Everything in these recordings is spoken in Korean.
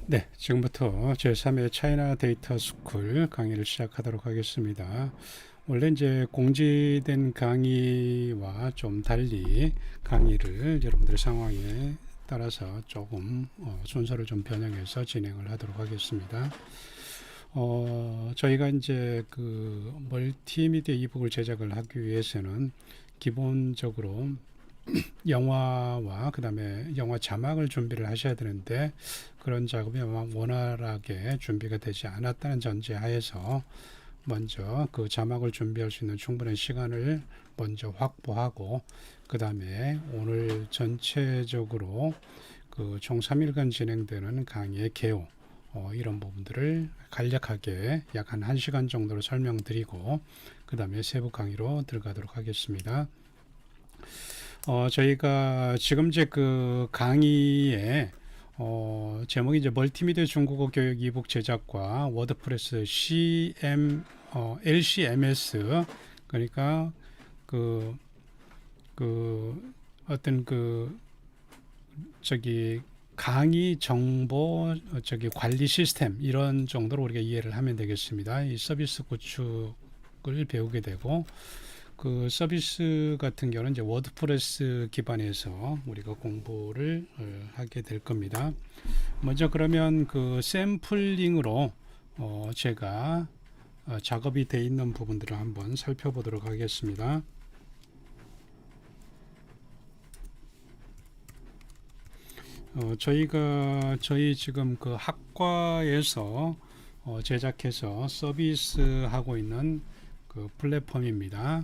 네, 지금부터 제3회 차이나 데이터 스쿨 강의를 시작하도록 하겠습니다. 원래 이제 공지된 강의와 좀 달리 강의를 여러분들의 상황에 따라서 조금 순서를 좀 변형해서 진행을 하도록 하겠습니다. 저희가 이제 그 멀티미디어 이북을 제작을 하기 위해서는 기본적으로 영화와 그 다음에 영화 자막을 준비를 하셔야 되는데 그런 작업이 원활하게 준비가 되지 않았다는 전제하에서 먼저 그 자막을 준비할 수 있는 충분한 시간을 먼저 확보하고 그 다음에 오늘 전체적으로 그 총 3일간 진행되는 강의의 개요 이런 부분들을 간략하게 약 한 1시간 정도로 설명드리고 그 다음에 세부 강의로 들어가도록 하겠습니다. 저희가 지금 이제 그 강의에 제목이 이제 멀티미디어 중국어 교육 이북 제작과 워드프레스 LCMS 그러니까 그, 어떤 저기 강의 정보 관리 시스템 이런 정도로 우리가 이해를 하면 되겠습니다. 이 서비스 구축을 배우게 되고 그 서비스 같은 경우는 이제 워드프레스 기반에서 우리가 공부를 하게 될 겁니다. 먼저 그러면 그 샘플링으로 제가 작업이 되어 있는 부분들을 한번 살펴보도록 하겠습니다. 저희 지금 그 학과에서 제작해서 서비스하고 있는 그 플랫폼입니다.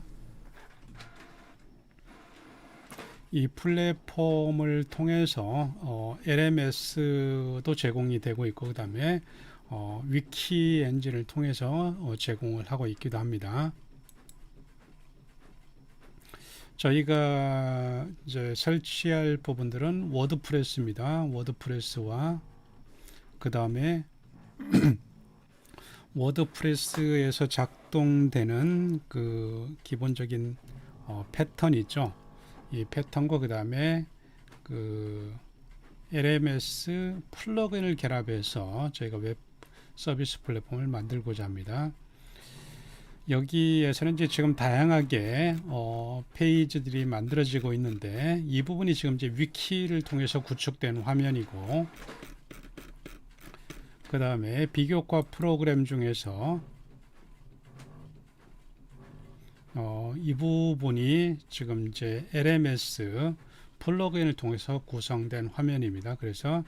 이 플랫폼을 통해서 LMS도 제공이 되고 있고 그 다음에 위키 엔진을 통해서 제공을 하고 있기도 합니다. 저희가 이제 설치할 부분들은 워드프레스입니다. 워드프레스와 그 다음에 워드프레스에서 작동되는 그 기본적인 패턴 있죠. 이 패턴과 그 다음에 그 LMS 플러그인을 결합해서 저희가 웹 서비스 플랫폼을 만들고자 합니다. 여기에서는 이제 지금 다양하게 페이지들이 만들어지고 있는데 이 부분이 지금 이제 위키를 통해서 구축된 화면이고 그 다음에 비교과 프로그램 중에서 이 부분이 지금 이제 LMS 플러그인을 통해서 구성된 화면입니다. 그래서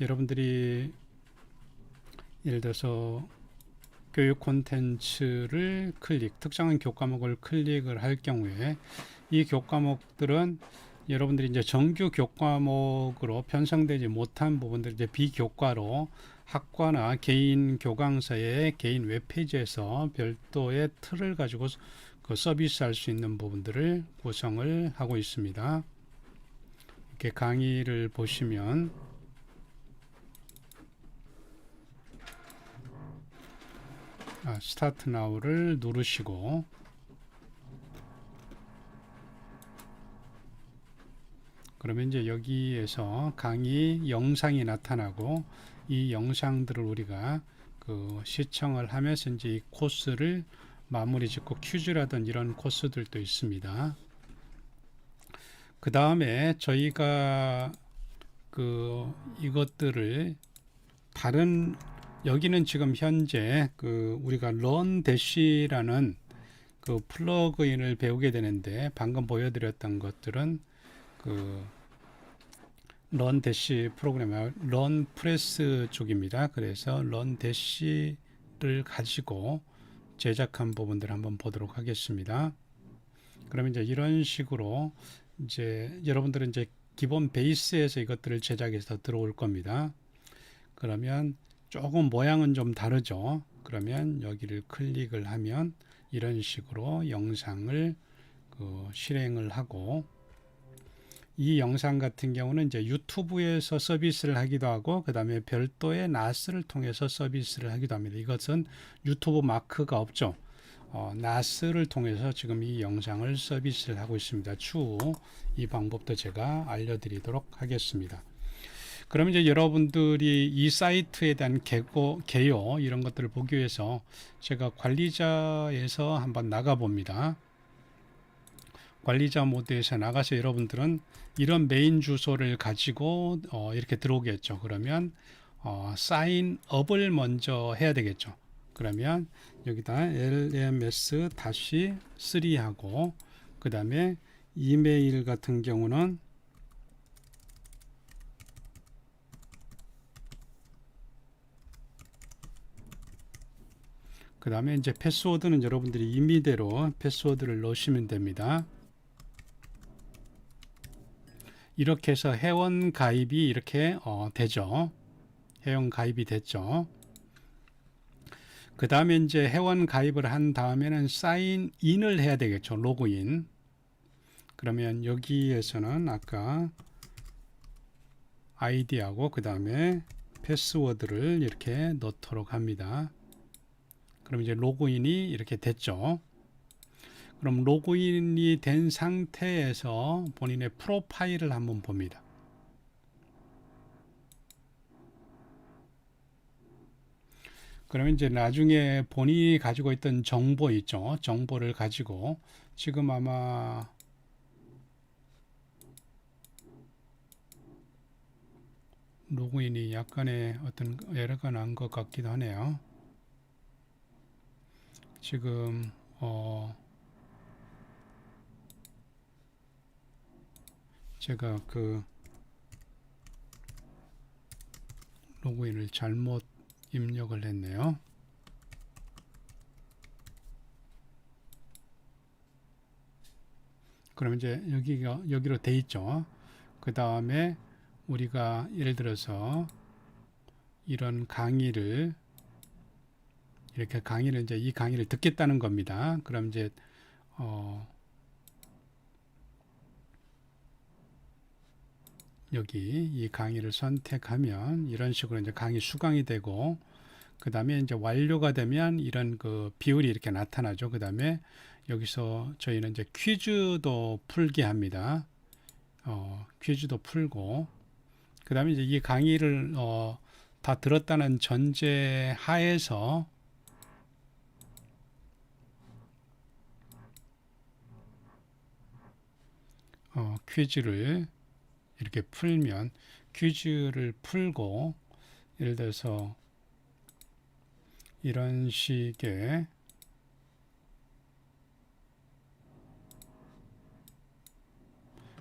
여러분들이 예를 들어서 교육 콘텐츠를 특정한 교과목을 클릭을 할 경우에 이 교과목들은 여러분들이 이제 정규 교과목으로 편성되지 못한 부분들 이제 비교과로 학과나 개인 교강서의 개인 웹페이지에서 별도의 틀을 가지고 그 서비스할 수 있는 부분들을 구성을 하고 있습니다. 이렇게 강의를 보시면 스타트 나우를 누르시고 그러면 이제 여기에서 강의 영상이 나타나고 이 영상들을 우리가 그 시청을 하면서 이제 이 코스를 마무리 짓고 퀴즈라든 이런 코스들도 있습니다. 그 다음에 저희가 이것들을 다른 여기는 지금 현재 우리가 런-대시라는 그 플러그인을 배우게 되는데 방금 보여드렸던 것들은 런-대시 프로그램, 런-프레스 쪽입니다. 그래서 런-대시를 가지고 제작한 부분들을 한번 보도록 하겠습니다. 그러면 이제 이런 식으로 이제 여러분들은 이제 기본 베이스에서 이것들을 제작해서 들어올 겁니다. 그러면 조금 모양은 좀 다르죠. 그러면 여기를 클릭을 하면 이런 식으로 영상을 실행을 하고 이 영상 같은 경우는 이제 유튜브에서 서비스를 하기도 하고 그 다음에 별도의 나스를 통해서 서비스를 하기도 합니다. 이것은 유튜브 마크가 없죠. 나스를 통해서 지금 이 영상을 서비스를 하고 있습니다. 추후 이 방법도 제가 알려드리도록 하겠습니다. 그럼 이제 여러분들이 이 사이트에 대한 개요 이런 것들을 보기 위해서 제가 관리자에서 한번 나가 봅니다. 관리자 모드에서 나가서 여러분들은 이런 메인 주소를 가지고 이렇게 들어오겠죠. 그러면 사인업을 먼저 해야 되겠죠. 그러면 여기다 lms-3 하고 그 다음에 이메일 같은 경우는 그 다음에 이제 패스워드는 여러분들이 임의대로 패스워드를 넣으시면 됩니다. 이렇게 해서 회원 가입이 이렇게 되죠. 회원 가입이 됐죠. 그 다음에 이제 회원 가입을 한 다음에는 사인인을 해야 되겠죠. 로그인. 그러면 여기에서는 아까 아이디하고 그 다음에 패스워드를 이렇게 넣도록 합니다. 그럼 이제 로그인이 이렇게 됐죠. 그럼 로그인이 된 상태에서 본인의 프로파일을 한번 봅니다. 그러면 이제 나중에 본인이 가지고 있던 정보 있죠. 정보를 가지고 지금 아마 로그인이 약간의 어떤 에러가 난 것 같기도 하네요. 지금 제가 그 로그인을 잘못 입력을 했네요. 그럼 이제 여기로 돼 있죠. 그 다음에 우리가 예를 들어서 이런 강의를 이렇게 이제 이 강의를 듣겠다는 겁니다. 그럼 이제 여기 이 강의를 선택하면 이런 식으로 이제 강의 수강이 되고 그 다음에 이제 완료가 되면 이런 그 비율이 이렇게 나타나죠. 그 다음에 여기서 저희는 이제 퀴즈도 풀게 합니다. 퀴즈도 풀고 그 다음에 이제 이 강의를 다 들었다는 전제 하에서 퀴즈를 이렇게 풀면 퀴즈를 풀고 예를 들어서 이런 식의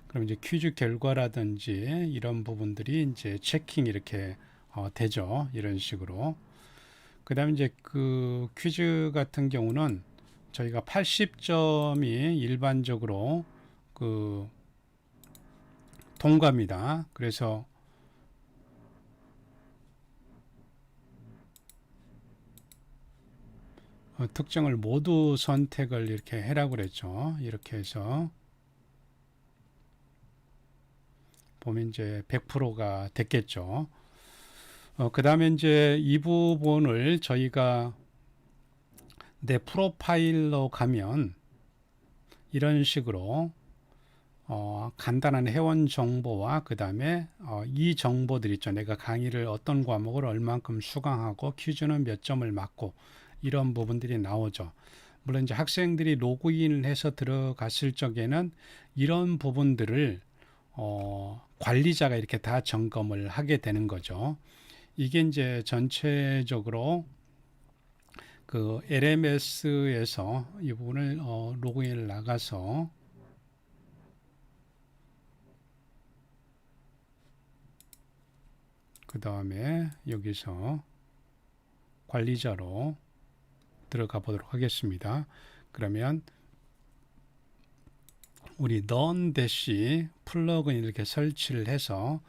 그럼 이제 퀴즈 결과라든지 이런 부분들이 이제 체킹 이렇게 되죠. 이런 식으로. 그 다음에 이제 그 퀴즈 같은 경우는 저희가 80점이 일반적으로 그 통과입니다. 그래서 특정을 모두 선택을 이렇게 해라고 그랬죠. 이렇게 해서 보면 이제 100%가 됐겠죠. 그 다음에 이제 이 부분을 저희가 내 프로파일로 가면 이런 식으로 간단한 회원 정보와 그 다음에 이 정보들 있죠. 내가 강의를 어떤 과목을 얼만큼 수강하고 퀴즈는 몇 점을 맞고 이런 부분들이 나오죠. 물론 이제 학생들이 로그인을 해서 들어갔을 적에는 이런 부분들을 관리자가 이렇게 다 점검을 하게 되는 거죠. 이게 이제 전체적으로 그 LMS에서 이 부분을 로그인을 나가서 그 다음에 여기서 관리자로 들어가 보도록 하겠습니다. 그러면 우리 non-dash 플러그인 이렇게 설치를 해서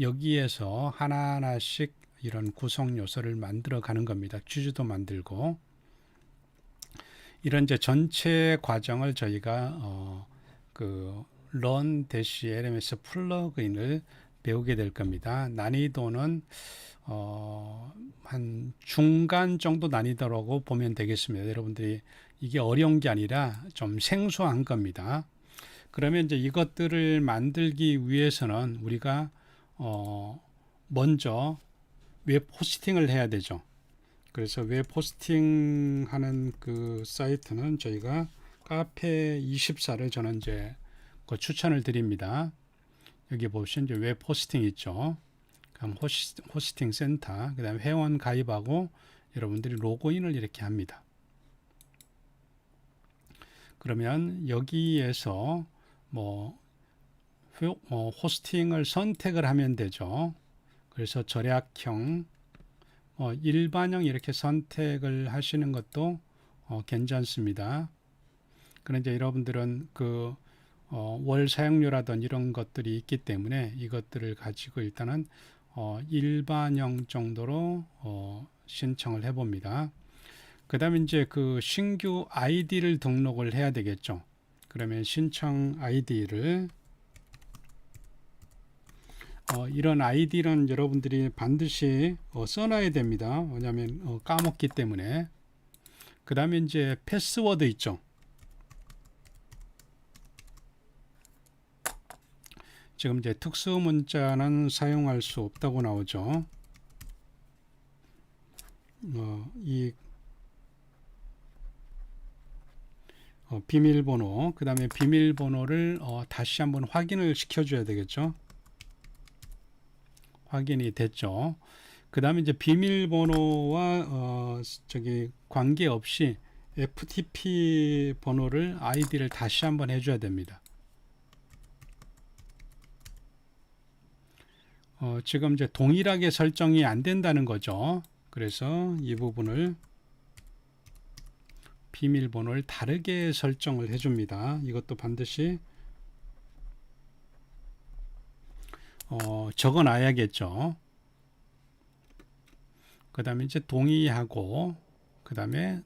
여기에서 하나하나씩 이런 구성 요소를 만들어 가는 겁니다. 퀴즈도 만들고 이런 이제 전체 과정을 저희가 그 run-lms 플러그인을 배우게 될 겁니다. 난이도는 한 중간 정도 난이도라고 보면 되겠습니다. 여러분들이 이게 어려운 게 아니라 좀 생소한 겁니다. 그러면 이제 이것들을 만들기 위해서는 우리가 먼저 웹 호스팅을 해야 되죠. 그래서 웹 호스팅 하는 그 사이트는 저희가 카페24를 저는 이제 그 추천을 드립니다. 여기 보시면 이제 웹 호스팅 있죠. 그럼 호스팅 센터, 그 다음에 회원 가입하고 여러분들이 로그인을 이렇게 합니다. 그러면 여기에서 뭐 호스팅을 선택을 하면 되죠. 그래서 절약형, 일반형 이렇게 선택을 하시는 것도 괜찮습니다. 그런데 여러분들은 그 월 사용료라든 이런 것들이 있기 때문에 이것들을 가지고 일단은 일반형 정도로 신청을 해봅니다. 그 다음에 이제 그 신규 아이디를 등록을 해야 되겠죠. 그러면 신청 아이디를 이런 아이디는 여러분들이 반드시 써놔야 됩니다. 왜냐하면 까먹기 때문에. 그 다음에 이제 패스워드 있죠. 지금 이제 특수 문자는 사용할 수 없다고 나오죠. 비밀번호, 그 다음에 비밀번호를 다시 한번 확인을 시켜줘야 되겠죠. 확인이 됐죠. 그 다음에 이제 비밀번호와 관계없이 FTP 번호를 아이디를 다시 한번 해줘야 됩니다. 지금 이제 동일하게 설정이 안 된다는 거죠. 그래서 이 부분을 비밀번호를 다르게 설정을 해줍니다. 이것도 반드시 적어 놔야겠죠. 그 다음에 이제 동의하고 그 다음에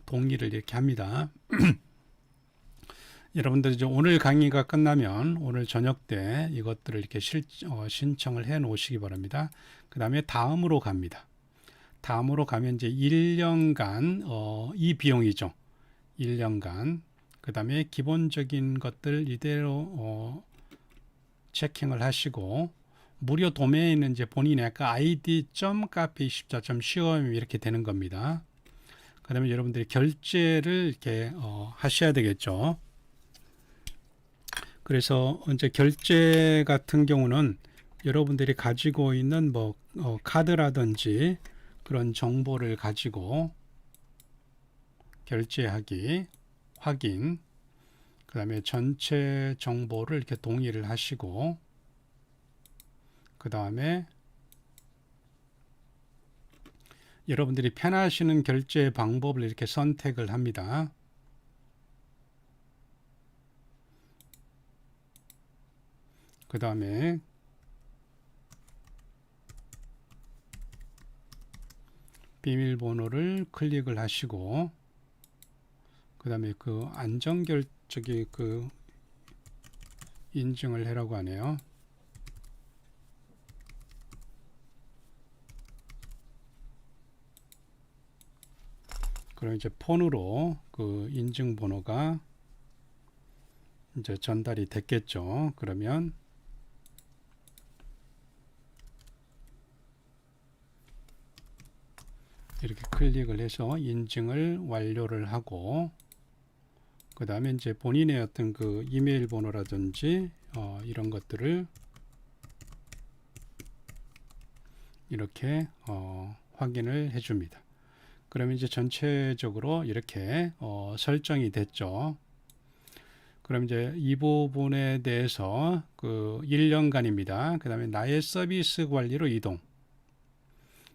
동의를 이렇게 합니다. 여러분들 이제 오늘 강의가 끝나면 오늘 저녁 때 이것들을 이렇게 신청을 해 놓으시기 바랍니다. 그 다음에 다음으로 갑니다. 다음으로 가면 이제 1년간 이 비용이죠. 1년간. 그 다음에 기본적인 것들 이대로 체킹을 하시고 무료 도메인은 이제 본인의 아까 id.카페24.com 이렇게 되는 겁니다. 그 다음에 여러분들이 결제를 이렇게 하셔야 되겠죠. 그래서 이제 결제 같은 경우는 여러분들이 가지고 있는 뭐 카드라든지 그런 정보를 가지고 결제하기, 확인, 그 다음에 전체 정보를 이렇게 동의를 하시고 그 다음에 여러분들이 편하시는 결제 방법을 이렇게 선택을 합니다. 그 다음에 비밀번호를 클릭을 하시고 그 다음에 그 그 인증을 해라고 하네요. 그럼 이제 폰으로 그 인증번호가 이제 전달이 됐겠죠. 그러면 이렇게 클릭을 해서 인증을 완료를 하고 그 다음에 이제 본인의 어떤 그 이메일 번호라든지 이런 것들을 이렇게 확인을 해 줍니다. 그러면 이제 전체적으로 이렇게 설정이 됐죠. 그럼 이제 이 부분에 대해서 그 1년간입니다. 그 다음에 나의 서비스 관리로 이동.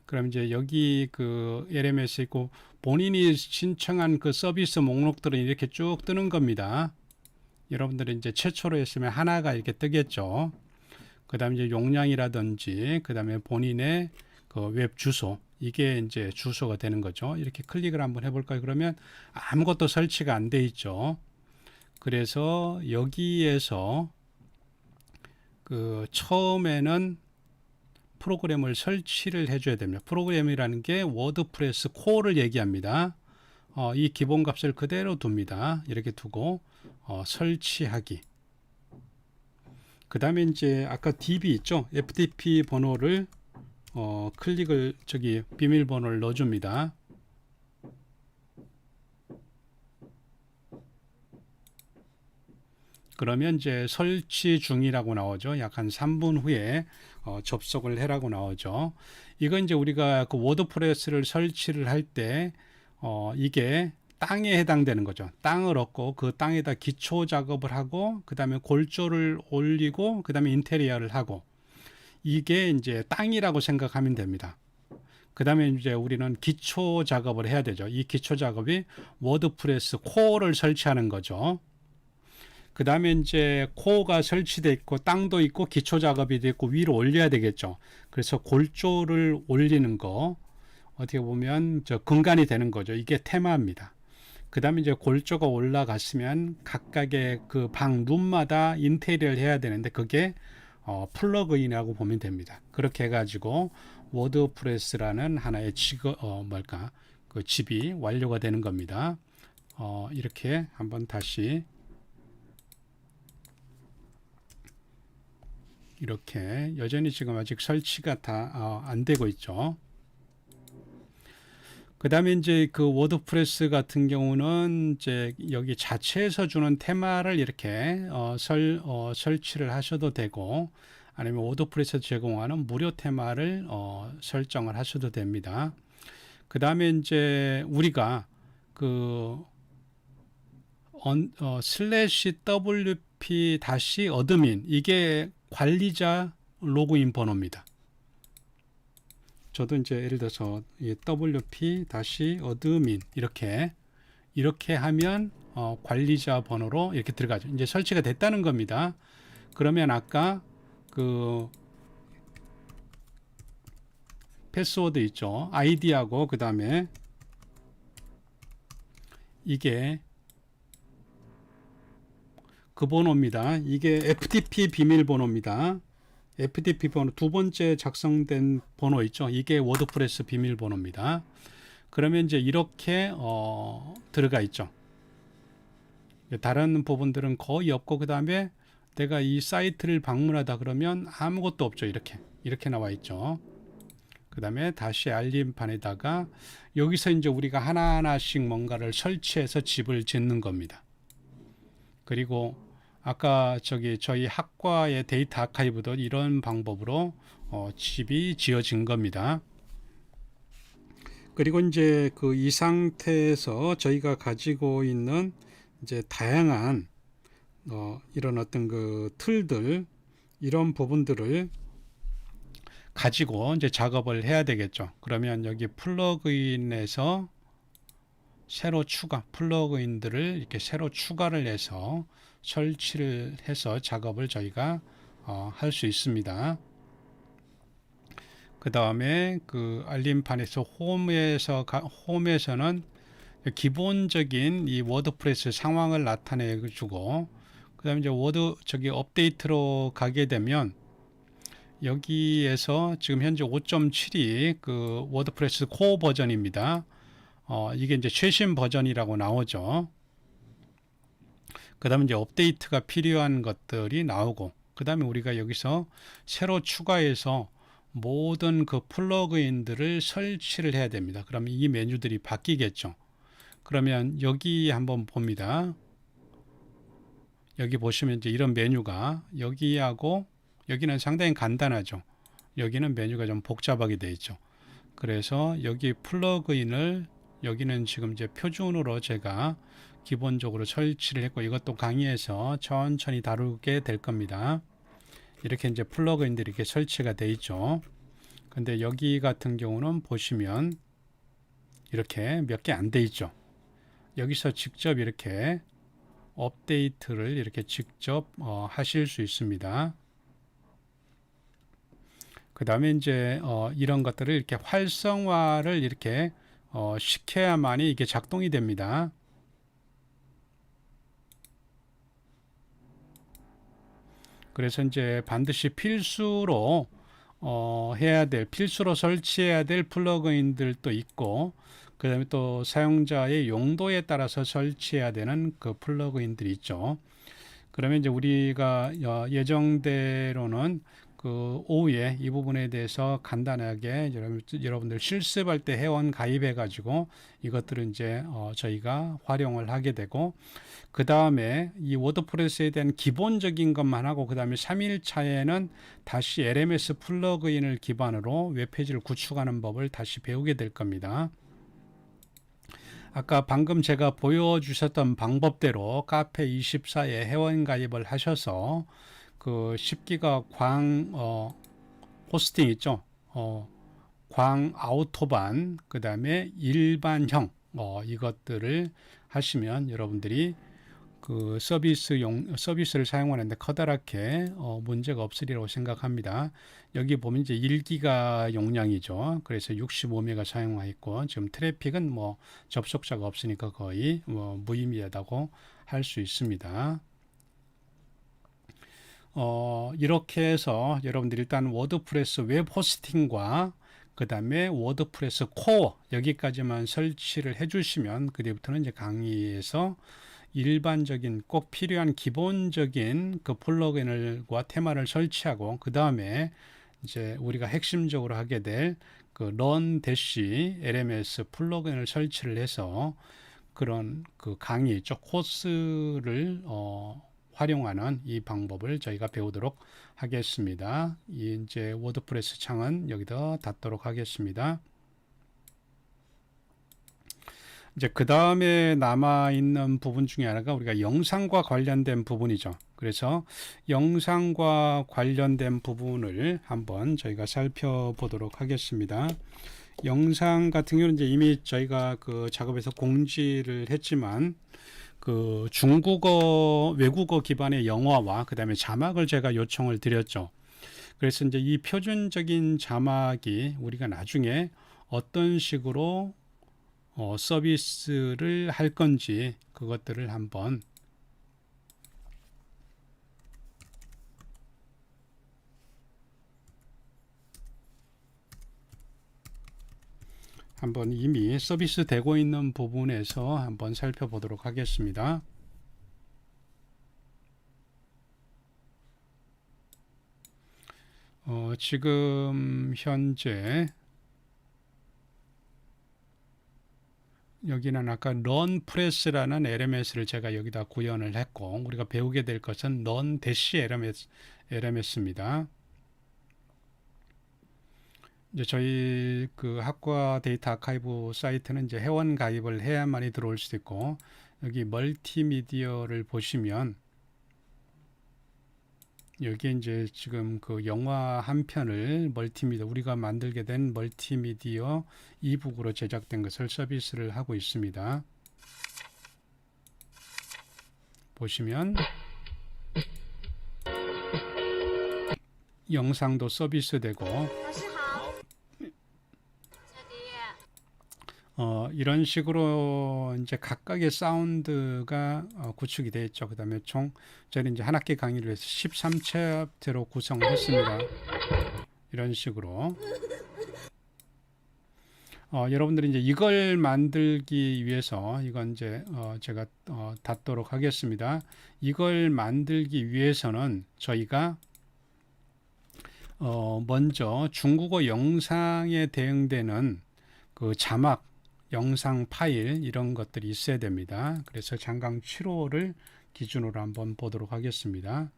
그럼 이제 여기 그 LMS에 있고 본인이 신청한 그 서비스 목록들은 이렇게 쭉 뜨는 겁니다. 여러분들이 이제 최초로 했으면 하나가 이렇게 뜨겠죠. 그 다음에 이제 용량이라든지 그 다음에 본인의 그 웹 주소, 이게 이제 주소가 되는 거죠. 이렇게 클릭을 한번 해볼까요? 그러면 아무것도 설치가 안 돼 있죠. 그래서 여기에서 그 처음에는 프로그램을 설치를 해줘야 됩니다. 프로그램이라는 게 워드프레스 코어를 얘기합니다. 이 기본값을 그대로 둡니다. 이렇게 두고 설치하기. 그 다음에 이제 아까 DB 있죠? FTP 번호를 클릭을 비밀번호를 넣어줍니다. 그러면 이제 설치 중이라고 나오죠. 약 한 3분 후에 접속을 해라고 나오죠. 이건 이제 우리가 그 워드프레스를 설치를 할 때 이게 땅에 해당되는 거죠. 땅을 얻고 그 땅에다 기초 작업을 하고 그 다음에 골조를 올리고 그 다음에 인테리어를 하고, 이게 이제 땅이라고 생각하면 됩니다. 그 다음에 이제 우리는 기초 작업을 해야 되죠. 이 기초 작업이 워드프레스 코어를 설치하는 거죠. 그 다음에 이제 코어가 설치되어 있고 땅도 있고 기초 작업이 되어 있고 위로 올려야 되겠죠. 그래서 골조를 올리는 거, 어떻게 보면 저 근간이 되는 거죠. 이게 테마입니다. 그 다음에 이제 골조가 올라갔으면 각각의 그 방 룸마다 인테리어를 해야 되는데 그게 플러그인이라고 보면 됩니다. 그렇게 해가지고 워드프레스라는 하나의 그 집이 완료가 되는 겁니다. 이렇게 한번 다시 이렇게 여전히 지금 아직 설치가 다 안 되고 있죠. 그 다음에 이제 그 워드프레스 같은 경우는 이제 여기 자체에서 주는 테마를 이렇게 설치를 하셔도 되고, 아니면 워드프레스에서 제공하는 무료 테마를 설정을 하셔도 됩니다. 그 다음에 이제 우리가 그 /wp 어드민, 이게 관리자 로그인 번호입니다. 저도 이제 예를 들어서 wp 어드민 이렇게 하면 관리자 번호로 이렇게 들어가죠. 이제 설치가 됐다는 겁니다. 그러면 아까 그 패스워드 있죠. 아이디하고 그 다음에 이게 그 번호입니다. 이게 FTP 비밀번호입니다. FTP 번호 두 번째 작성된 번호 있죠. 이게 워드프레스 비밀번호입니다. 그러면 이제 이렇게 들어가 있죠. 다른 부분들은 거의 없고, 그 다음에 내가 이 사이트를 방문하다 그러면 아무것도 없죠. 이렇게 나와 있죠. 그 다음에 다시 알림판에다가 여기서 이제 우리가 하나하나씩 뭔가를 설치해서 집을 짓는 겁니다. 그리고 아까 저희 학과의 데이터 아카이브도 이런 방법으로 집이 지어진 겁니다. 그리고 이제 그 이 상태에서 저희가 가지고 있는 이제 다양한 이런 어떤 그 틀들, 이런 부분들을 가지고 이제 작업을 해야 되겠죠. 그러면 여기 플러그인에서 플러그인들을 이렇게 새로 추가를 해서 설치를 해서 작업을 저희가 할 수 있습니다. 그 다음에 그 알림판에서 홈에서는 기본적인 이 워드프레스 상황을 나타내 주고, 그 다음에 이제 업데이트로 가게 되면 여기에서 지금 현재 5.7이 그 워드프레스 코어 버전입니다. 이게 이제 최신 버전이라고 나오죠. 그 다음에 이제 업데이트가 필요한 것들이 나오고, 그 다음에 우리가 여기서 새로 추가해서 모든 그 플러그인들을 설치를 해야 됩니다. 그러면 이 메뉴들이 바뀌겠죠. 그러면 여기 한번 봅니다. 여기 보시면 이제 이런 메뉴가 여기하고, 여기는 상당히 간단하죠. 여기는 메뉴가 좀 복잡하게 되어 있죠. 그래서 여기 플러그인을, 여기는 지금 이제 표준으로 제가 기본적으로 설치를 했고, 이것도 강의에서 천천히 다루게 될 겁니다. 이렇게 이제 플러그인들이 이렇게 설치가 되어 있죠. 근데 여기 같은 경우는 보시면 이렇게 몇 개 안 돼 있죠. 여기서 직접 이렇게 업데이트를 이렇게 직접 하실 수 있습니다. 그 다음에 이제 이런 것들을 이렇게 활성화를 이렇게 시켜야만이 이게 작동이 됩니다. 그래서 이제 반드시 필수로 필수로 설치해야 될 플러그인들도 있고, 그 다음에 또 사용자의 용도에 따라서 설치해야 되는 그 플러그인들이 있죠. 그러면 이제 우리가 예정대로는 그 오후에 이 부분에 대해서 간단하게 여러분들 실습할 때 회원 가입해 가지고 이것들은 이제 저희가 활용을 하게 되고, 그 다음에 이 워드프레스에 대한 기본적인 것만 하고, 그 다음에 3일차에는 다시 LMS 플러그인을 기반으로 웹페이지를 구축하는 법을 다시 배우게 될 겁니다. 아까 방금 제가 보여주셨던 방법대로 카페24에 회원 가입을 하셔서 그 10기가 호스팅 있죠. 광 아우토반, 그 다음에 일반형 이것들을 하시면 여러분들이 그 서비스를 사용하는데 커다랗게 문제가 없으리라고 생각합니다. 여기 보면 이제 1기가 용량이죠. 그래서 65메가 사용하고, 지금 트래픽은 뭐 접속자가 없으니까 거의 무의미하다고 할 수 있습니다. 이렇게 해서 여러분들 일단 워드프레스 웹 호스팅과 그 다음에 워드프레스 코어 여기까지만 설치를 해주시면, 그뒤부터는 이제 강의에서 일반적인 꼭 필요한 기본적인 그 플러그인과 테마를 설치하고, 그 다음에 이제 우리가 핵심적으로 하게 될 그 런 대시 LMS 플러그인을 설치를 해서 그런 그 강의 쪽 코스를 활용하는 이 방법을 저희가 배우도록 하겠습니다. 이제 워드프레스 창은 여기다 닫도록 하겠습니다. 이제 그 다음에 남아있는 부분 중에 하나가 우리가 영상과 관련된 부분이죠. 그래서 영상과 관련된 부분을 한번 저희가 살펴보도록 하겠습니다. 영상 같은 경우는 이제 이미 저희가 그 작업에서 공지를 했지만, 그 중국어, 외국어 기반의 영어와 그 다음에 자막을 제가 요청을 드렸죠. 그래서 이제 이 표준적인 자막이 우리가 나중에 어떤 식으로 서비스를 할 건지 그것들을 한번 이미 서비스 되고 있는 부분에서 한번 살펴보도록 하겠습니다. 지금 현재 여기는 아까 런프레스라는 LMS를 제가 여기다 구현을 했고, 우리가 배우게 될 것은 런 대시 LMS입니다. 이제 저희 그 학과 데이터 아카이브 사이트는 이제 회원 가입을 해야만이 들어올 수도 있고, 여기 멀티미디어를 보시면 여기 이제 지금 그 영화 한 편을 멀티미디어 우리가 만들게 된 멀티미디어 이북으로 제작된 것을 서비스를 하고 있습니다. 보시면 영상도 서비스되고, 이런 식으로 이제 각각의 사운드가 구축이 되어 있죠. 그 다음에 저는 이제 한 학기 강의를 위해서 13챕터로 구성을 했습니다. 이런 식으로. 여러분들이 이제 이걸 만들기 위해서, 이건 이제 제가 닫도록 하겠습니다. 이걸 만들기 위해서는 저희가 먼저 중국어 영상에 대응되는 그 자막, 영상 파일 이런 것들이 있어야 됩니다. 그래서 장강 7호를 기준으로 한번 보도록 하겠습니다.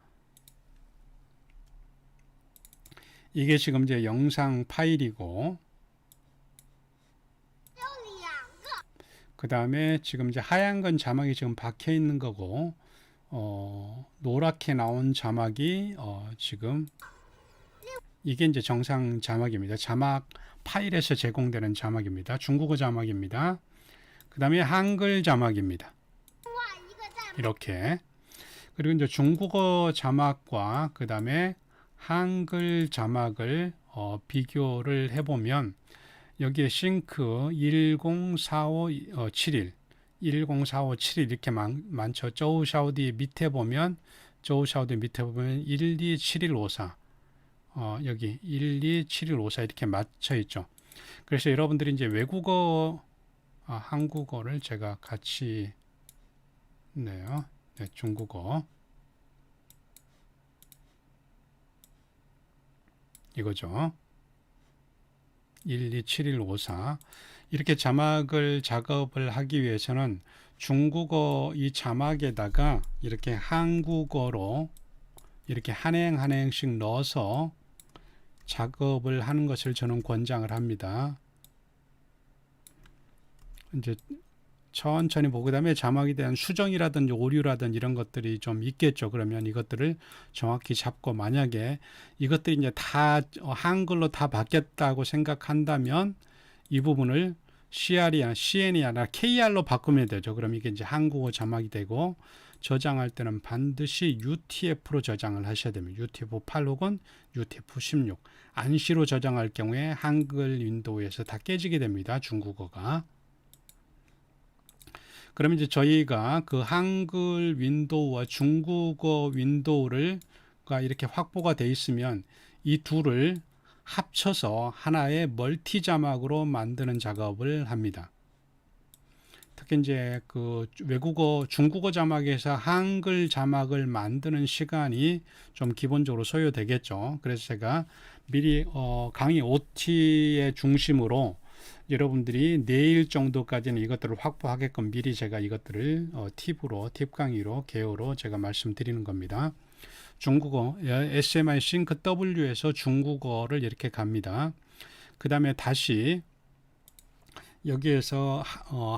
이게 지금 이제 영상 파일이고, 그 다음에 지금 이제 하얀 건 자막이 지금 박혀 있는 거고, 노랗게 나온 자막이 지금 이게 이제 정상 자막입니다. 자막 파일에서 제공되는 자막입니다. 중국어 자막입니다. 그 다음에 한글 자막입니다. 이렇게. 그리고 이제 중국어 자막과 그 다음에 한글 자막을 비교를 해보면, 여기에 싱크 104571 104571 이렇게 많죠. 저우샤오디 밑에 보면 127154 여기 127154 이렇게 맞춰 있죠. 그래서 여러분들이 이제 외국어, 한국어를 제가 같이 네요. 네, 중국어. 이거죠. 127154 이렇게 자막을 작업을 하기 위해서는 중국어 이 자막에다가 이렇게 한국어로 이렇게 한 행 한 행씩 넣어서 작업을 하는 것을 저는 권장을 합니다. 이제 천천히 보고 그다음에 자막에 대한 수정이라든지 오류라든지 이런 것들이 좀 있겠죠. 그러면 이것들을 정확히 잡고 만약에 이것들이 이제 다 한글로 다 바뀌었다고 생각한다면 이 부분을 CN이 아니라 KR로 바꾸면 되죠. 그럼 이게 이제 한국어 자막이 되고 저장할 때는 반드시 UTF로 저장을 하셔야 됩니다. UTF-8 혹은 UTF-16 안시로 저장할 경우에 한글 윈도우에서 다 깨지게 됩니다. 중국어가. 그러면 이제 저희가 그 한글 윈도우와 중국어 윈도우를 이렇게 확보가 돼 있으면 이 둘을 합쳐서 하나의 멀티 자막으로 만드는 작업을 합니다. 특히 이제 그 외국어 중국어 자막에서 한글 자막을 만드는 시간이 좀 기본적으로 소요되겠죠. 그래서 제가 미리 강의 OT의 중심으로 여러분들이 내일 정도까지는 이것들을 확보하게끔 미리 제가 이것들을 팁 강의로 개요로 제가 말씀드리는 겁니다. 중국어 SMI 싱크 W에서 중국어를 이렇게 갑니다. 그 다음에 다시 여기에서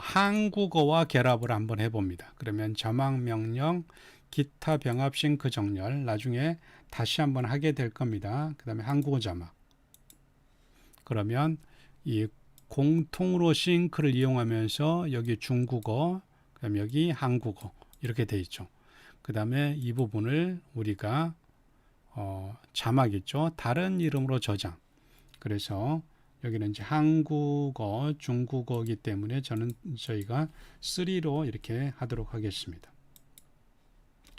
한국어와 결합을 한번 해봅니다. 그러면 자막 명령 기타 병합 싱크 정렬 나중에 다시 한번 하게 될 겁니다. 그 다음에 한국어 자막 그러면 이 공통으로 싱크를 이용하면서 여기 중국어 그다음에 여기 한국어 이렇게 돼 있죠. 그 다음에 이 부분을 우리가 자막 있죠. 다른 이름으로 저장. 그래서 여기는 이제 한국어, 중국어이기 때문에 저희가 3로 이렇게 하도록 하겠습니다.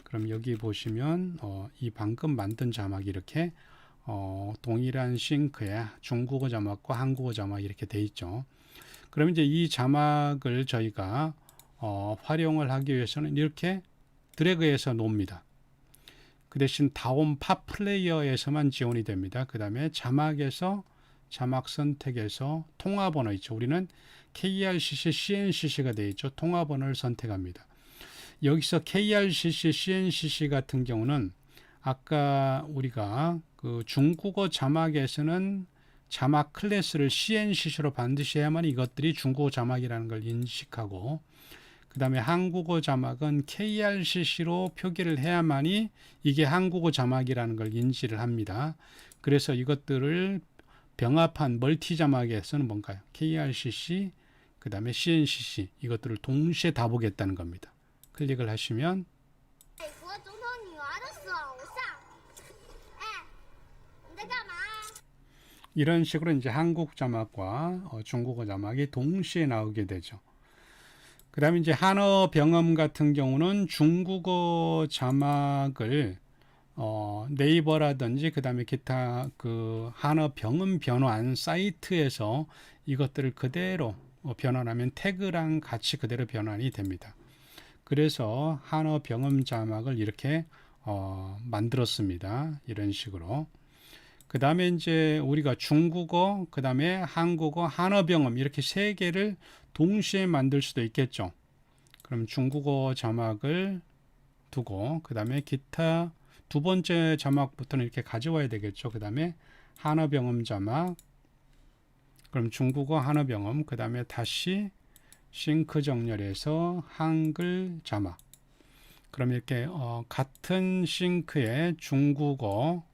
그럼 여기 보시면 이 방금 만든 자막이 이렇게 동일한 싱크에 중국어 자막과 한국어 자막 이렇게 돼 있죠. 그럼 이제 이 자막을 저희가 활용을 하기 위해서는 이렇게 드래그해서 놓습니다. 그 대신 다운 팝 플레이어에서만 지원이 됩니다. 그 다음에 자막에서 자막 선택에서 통화번호 있죠. 우리는 KRCC, CNCC가 되어 있죠. 통화번호를 선택합니다. 여기서 KRCC, CNCC 같은 경우는 아까 우리가 그 중국어 자막에서는 자막 클래스를 CNCC로 반드시 해야만 이것들이 중국어 자막이라는 걸 인식하고 그 다음에 한국어 자막은 KRCC로 표기를 해야만이 이게 한국어 자막이라는 걸 인지를 합니다. 그래서 이것들을 병합한 멀티 자막에서는 뭔가요? KRCC, 그 다음에 CNCC 이것들을 동시에 다 보겠다는 겁니다. 클릭을 하시면 이런 식으로 이제 한국 자막과 중국어 자막이 동시에 나오게 되죠. 그 다음에 이제 한어 병음 같은 경우는 중국어 자막을 네이버라든지 그 다음에 기타 그 한어 병음 변환 사이트에서 이것들을 그대로 변환하면 태그랑 같이 그대로 변환이 됩니다. 그래서 한어 병음 자막을 이렇게 만들었습니다. 이런 식으로. 그 다음에 이제 우리가 중국어, 그 다음에 한국어, 한어 병음 이렇게 세 개를 동시에 만들 수도 있겠죠. 그럼 중국어 자막을 두고 그 다음에 기타 두 번째 자막부터는 이렇게 가져와야 되겠죠. 그 다음에 한어 병음 자막 그럼 중국어 한어 병음 그 다음에 다시 싱크 정렬해서 한글 자막 그럼 이렇게 같은 싱크에 중국어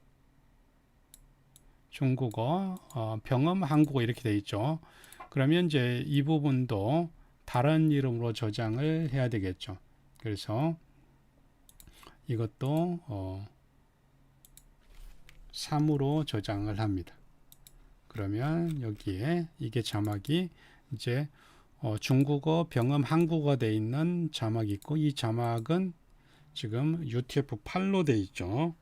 병음 한국어 이렇게 돼 있죠. 그러면 이제 이 부분도 다른 이름으로 저장을 해야 되겠죠. 그래서 이것도 3으로 저장을 합니다. 그러면 여기에 이게 자막이 이제 중국어 병음 한국어 돼 있는 자막이 있고 이 자막은 지금 UTF-8로 돼 있죠.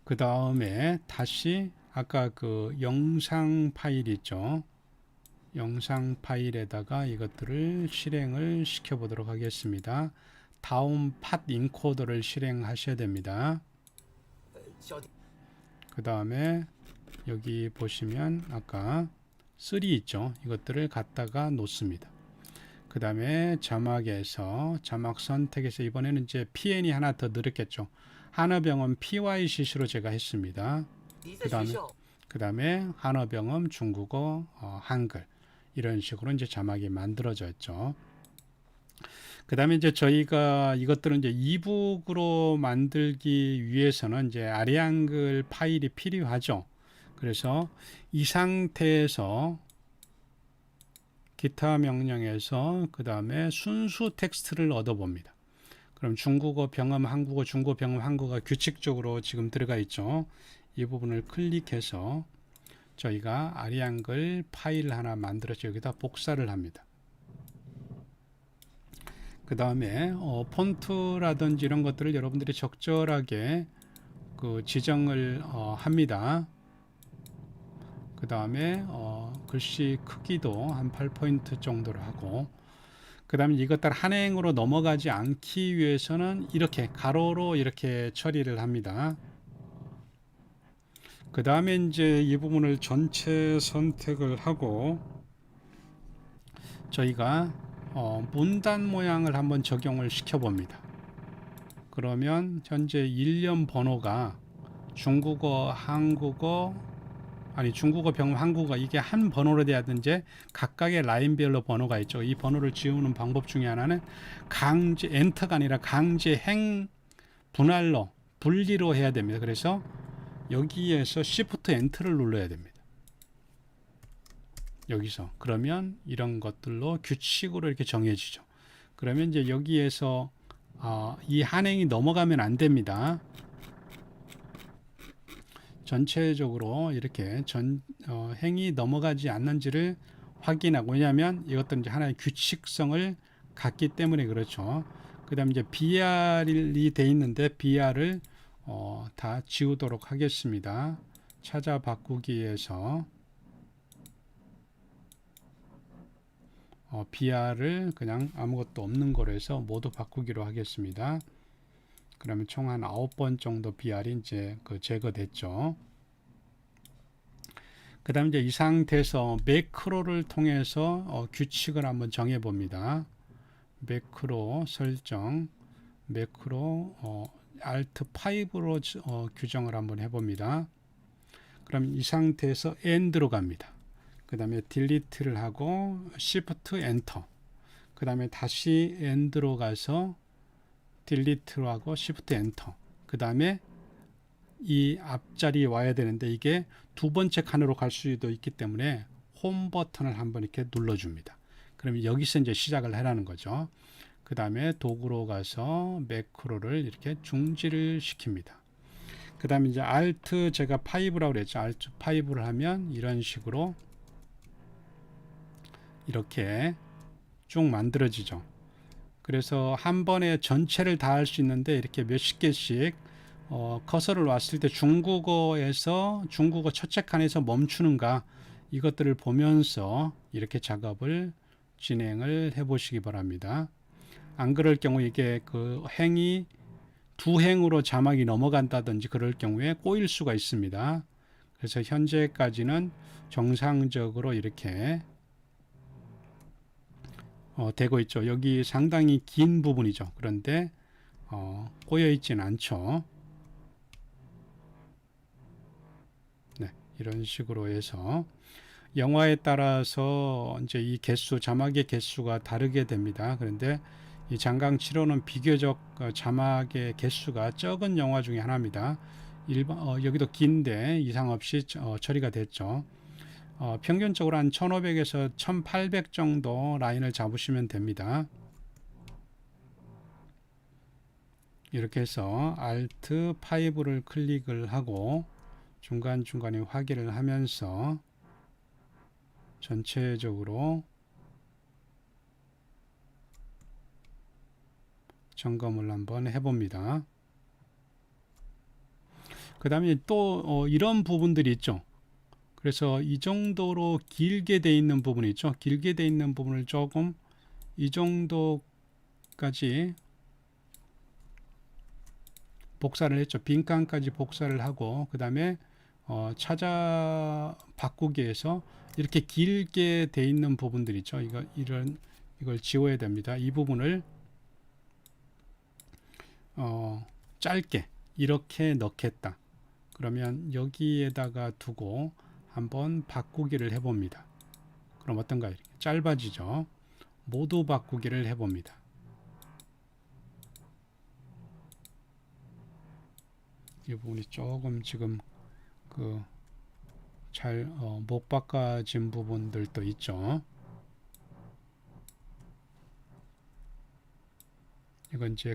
그 다음에 다시 아까 그 영상 파일 있죠. 영상 파일에다가 이것들을 실행을 시켜 보도록 하겠습니다. 다운 팟 인코더를 실행하셔야 됩니다. 그 다음에 여기 보시면 아까 3 있죠. 이것들을 갖다가 놓습니다. 그 다음에 자막에서 자막 선택에서 이번에는 이제 PN이 하나 더 늘었겠죠. 한어병음 PYCC로 제가 했습니다. 그 다음에 한어병음 중국어 한글 이런 식으로 이제 자막이 만들어졌죠. 그 다음에 이제 저희가 이것들은 이제 이북으로 만들기 위해서는 이제 아리한글 파일이 필요하죠. 그래서 이 상태에서 기타 명령에서 그 다음에 순수 텍스트를 얻어봅니다. 그럼 중국어 병음 한국어, 중국어 병음 한국어가 규칙적으로 지금 들어가 있죠. 이 부분을 클릭해서 저희가 아리한글 파일 하나 만들어서 여기다 복사를 합니다. 그 다음에 폰트라든지 이런 것들을 여러분들이 적절하게 그 지정을 합니다. 그 다음에 글씨 크기도 한 8포인트 정도로 하고, 그 다음에 이것들 한행으로 넘어가지 않기 위해서는 이렇게 가로로 이렇게 처리를 합니다. 그 다음에 이제 이 부분을 전체 선택을 하고 저희가 문단 모양을 한번 적용을 시켜 봅니다. 그러면 현재 일련 번호가 중국어, 한국어, 중국어 병음 한국어 이게 한 번호로 돼야 되는지 각각의 라인별로 번호가 있죠. 이 번호를 지우는 방법 중에 하나는 강제 엔터가 아니라 강제 행 분할로 분리로 해야 됩니다. 그래서 여기에서 Shift 엔터를 눌러야 됩니다. 여기서 그러면 이런 것들로 규칙으로 이렇게 정해지죠. 그러면 이제 여기에서 이 한행이 넘어가면 안 됩니다. 전체적으로 이렇게 행이 넘어가지 않는지를 확인하고, 왜냐하면 이것들은 이제 하나의 규칙성을 갖기 때문에 그렇죠. 그 다음에 이제 BR이 돼 있는데 BR을 다 지우도록 하겠습니다. 찾아 바꾸기에서 BR을 그냥 아무것도 없는 거로 해서 모두 바꾸기로 하겠습니다. 그러면 총 한 9번 정도 BR이 이제 제거됐죠. 그 다음에 이제 이 상태에서 매크로를 통해서 규칙을 한번 정해 봅니다. 매크로 설정, 매크로 Alt 5로 규정을 한번 해봅니다. 그럼 이 상태에서 end로 갑니다. 그 다음에 delete를 하고 Shift Enter. 그 다음에 다시 end로 가서 delete로 하고 Shift Enter. 그 다음에 이 앞자리에 와야 되는데 이게 두 번째 칸으로 갈 수도 있기 때문에 홈 버튼을 한번 이렇게 눌러줍니다. 그러면 여기서 이제 시작을 하라는 거죠. 그 다음에 도구로 가서 매크로를 이렇게 중지를 시킵니다. 그 다음에 이제 Alt 제가 5라고 그랬죠. Alt 5를 하면 이런 식으로 이렇게 쭉 만들어지죠. 그래서 한 번에 전체를 다 할 수 있는데 이렇게 몇십 개씩 커서를 놨을 때 중국어에서 중국어 첫째 칸에서 멈추는가 이것들을 보면서 이렇게 작업을 진행을 해 보시기 바랍니다. 안 그럴 경우 이게 그 행이 두 행으로 자막이 넘어간다든지 그럴 경우에 꼬일 수가 있습니다. 그래서 현재까지는 정상적으로 이렇게 되고 있죠. 여기 상당히 긴 부분이죠. 그런데 꼬여 있지는 않죠. 네, 이런 식으로 해서 영화에 따라서 이제 이 개수, 자막의 개수가 다르게 됩니다. 그런데 이 장강 7호는 비교적 자막의 개수가 적은 영화 중에 하나입니다. 여기도 긴데 이상 없이 처리가 됐죠. 평균적으로 한 1500에서 1800 정도 라인을 잡으시면 됩니다. 이렇게 해서 Alt 5를 클릭을 하고 중간중간에 확인을 하면서 전체적으로 점검을 한번 해봅니다. 그 다음에 또 이런 부분들이 있죠. 그래서 이 정도로 길게 돼 있는 부분이 있죠. 길게 돼 있는 부분을 조금 이 정도까지 복사를 했죠. 빈칸까지 복사를 하고 그 다음에 찾아 바꾸기에서 이렇게 길게 돼 있는 부분들 있죠. 이걸 지워야 됩니다. 이 부분을 짧게 이렇게 넣겠다. 그러면 여기에다가 두고 한번 바꾸기를 해봅니다. 그럼 어떤가요? 짧아지죠. 모두 바꾸기를 해봅니다. 이 부분이 조금 지금 잘 못 바꿔진 부분들도 있죠. 이건 이제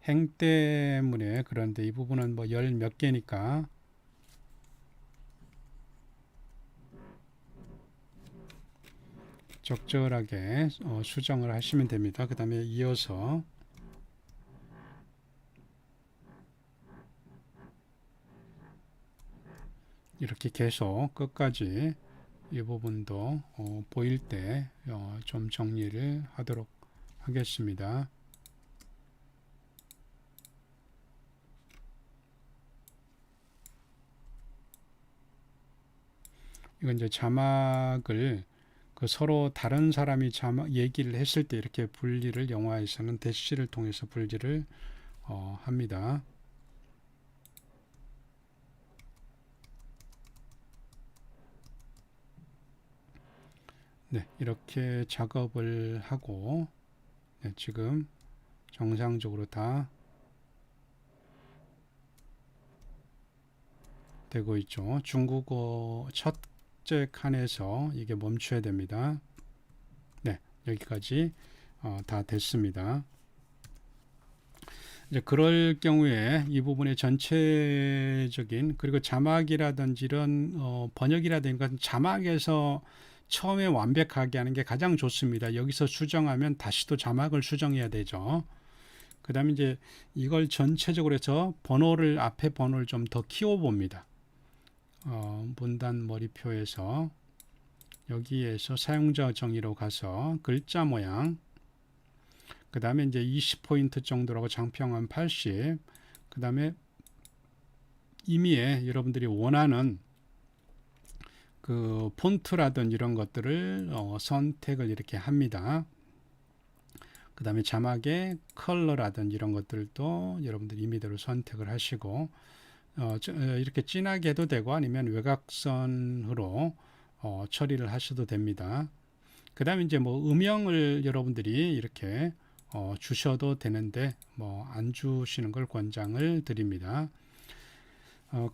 행 때문에 그런데 이 부분은 뭐 열 몇 개니까 적절하게 수정을 하시면 됩니다. 그 다음에 이어서 이렇게 계속 끝까지 이 부분도 보일 때 좀 정리를 하도록 하겠습니다. 이건 이제 자막을 서로 다른 사람이 자막 얘기를 했을 때 이렇게 분리를 영화에서는 대시를 통해서 분리를 합니다. 네, 이렇게 작업을 하고 네, 지금 정상적으로 다 되고 있죠. 중국어 첫째 칸에서 이게 멈춰야 됩니다. 네, 여기까지 다 됐습니다. 이제 그럴 경우에 이 부분의 전체적인 그리고 자막이라든지 이런 번역이라든가 자막에서 처음에 완벽하게 하는 게 가장 좋습니다. 여기서 수정하면 다시 또 자막을 수정해야 되죠. 그 다음에 이제 이걸 전체적으로 해서 번호를 앞에 번호를 좀 더 키워 봅니다. 문단 머리표에서 여기에서 사용자 정의로 가서 글자 모양 그 다음에 이제 20포인트 정도라고 장평한 80 그 다음에 임의에 여러분들이 원하는 그 폰트라든 이런 것들을 선택을 이렇게 합니다. 그 다음에 자막의 컬러라든 이런 것들도 여러분들 임의대로 선택을 하시고 이렇게 진하게 해도 되고 아니면 외곽선으로 처리를 하셔도 됩니다. 그 다음에 이제 뭐 음영을 여러분들이 이렇게 주셔도 되는데 뭐 안 주시는 걸 권장을 드립니다.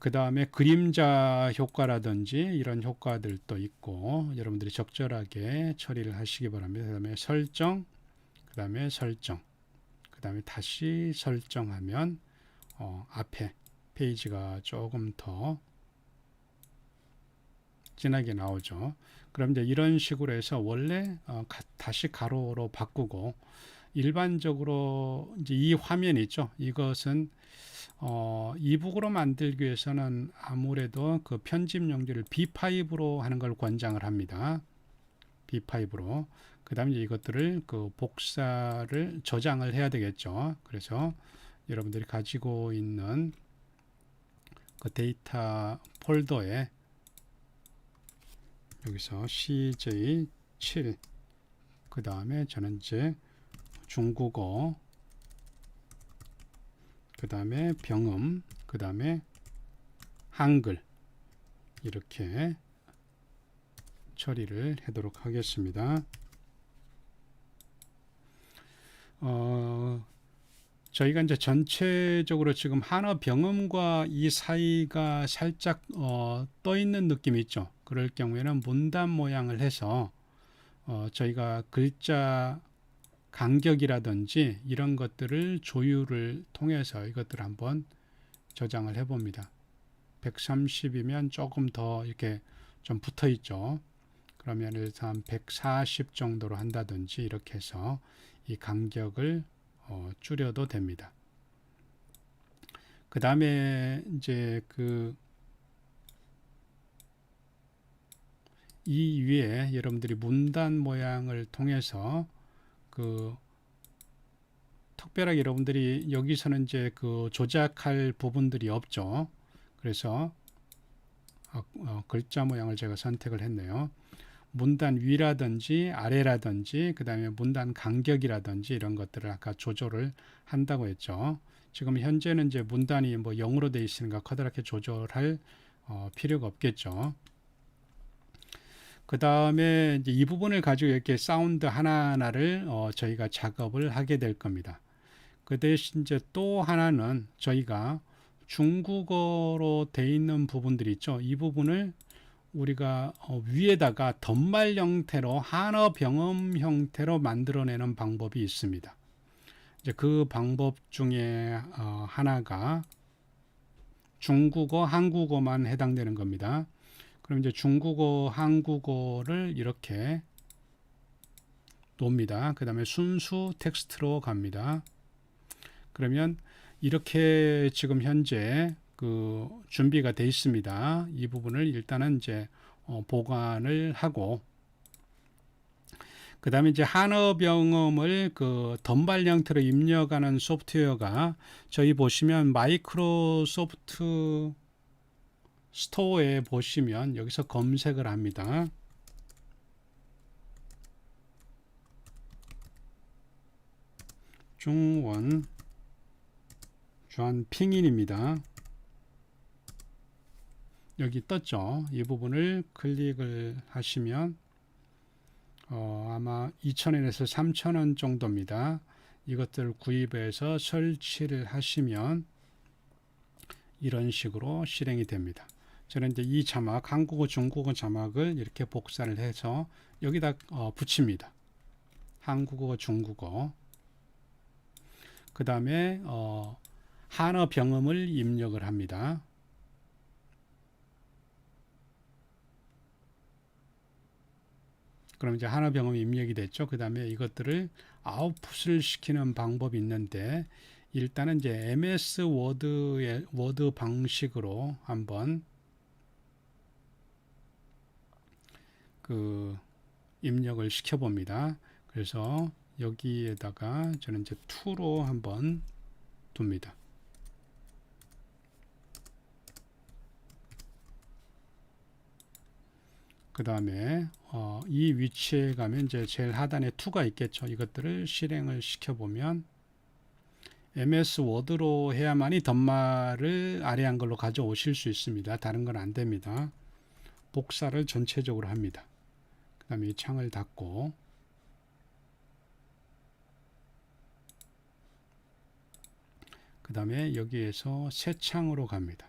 그 다음에 그림자 효과라든지 이런 효과들도 있고 여러분들이 적절하게 처리를 하시기 바랍니다. 그 다음에 설정, 그 다음에 설정, 그 다음에 다시 설정하면 앞에 페이지가 조금 더 진하게 나오죠. 그럼 이제 이런 식으로 해서 원래 다시 가로로 바꾸고 일반적으로 이제 이 화면이 있죠. 이것은 이북으로 만들기 위해서는 아무래도 그 편집 용지를 B5로 하는 걸 권장을 합니다. B5로. 그 다음에 이것들을 복사를 저장을 해야 되겠죠. 그래서 여러분들이 가지고 있는 그 데이터 폴더에 여기서 CJ7 그 다음에 저는 이제 중국어 그 다음에 병음 그 다음에 한글 이렇게 처리를 하도록 하겠습니다. 저희가 이제 전체적으로 지금 한어 병음과 이 사이가 살짝 떠 있는 느낌이 있죠. 그럴 경우에는 문단 모양을 해서 저희가 글자 간격이라든지 이런 것들을 조율을 통해서 이것들을 한번 저장을 해 봅니다. 130이면 조금 더 이렇게 좀 붙어 있죠. 그러면 일단 140 정도로 한다든지 이렇게 해서 이 간격을 줄여도 됩니다. 그 다음에 이제 이 위에 여러분들이 문단 모양을 통해서 특별하게 여러분들이 여기서는 이제 그 조작할 부분들이 없죠. 그래서 글자 모양을 제가 선택을 했네요. 문단 위라든지 아래라든지 그 다음에 문단 간격이라든지 이런 것들을 아까 조절을 한다고 했죠. 지금 현재는 이제 문단이 뭐 0으로 되어 있으니까 커다랗게 조절할 필요가 없겠죠. 그 다음에 이제 이 부분을 가지고 이렇게 사운드 하나하나를 저희가 작업을 하게 될 겁니다. 그 대신 이제 또 하나는 저희가 중국어로 되어 있는 부분들이 있죠. 이 부분을 우리가 위에다가 덧말 형태로 한어 병음 형태로 만들어내는 방법이 있습니다. 이제 그 방법 중에 하나가 중국어, 한국어만 해당되는 겁니다. 그럼 이제 중국어, 한국어를 이렇게 놓습니다. 그 다음에 순수 텍스트로 갑니다. 그러면 이렇게 지금 현재 그 준비가 되어 있습니다. 이 부분을 일단은 이제 보관을 하고, 그 다음에 이제 한어 병음을 그 덧발 형태로 입력하는 소프트웨어가 저희 보시면 마이크로소프트 스토어에 보시면 여기서 검색을 합니다. 중원 주한핑인입니다. 여기 떴죠. 이 부분을 클릭을 하시면 아마 2,000원에서 3,000원 정도입니다. 이것들을 구입해서 설치를 하시면 이런 식으로 실행이 됩니다. 저는 이제 이 자막, 한국어, 중국어 자막을 이렇게 복사를 해서 여기다 붙입니다. 한국어, 중국어. 그 다음에 한어 병음을 입력을 합니다. 그럼 이제 한어 병음 입력이 됐죠. 그 다음에 이것들을 아웃풋을 시키는 방법이 있는데, 일단은 이제 MS 워드의 워드 방식으로 한번 그 입력을 시켜 봅니다. 그래서 여기에다가 저는 이제 2로 한번 둡니다. 그 다음에 이 위치에 가면 이제 제일 하단에 2가 있겠죠. 이것들을 실행을 시켜보면 MS 워드로 해야만이 덧말을 아래 한글로 가져오실 수 있습니다. 다른 건 안 됩니다. 복사를 전체적으로 합니다. 그 다음에 이 창을 닫고, 그 다음에 여기에서 새 창으로 갑니다.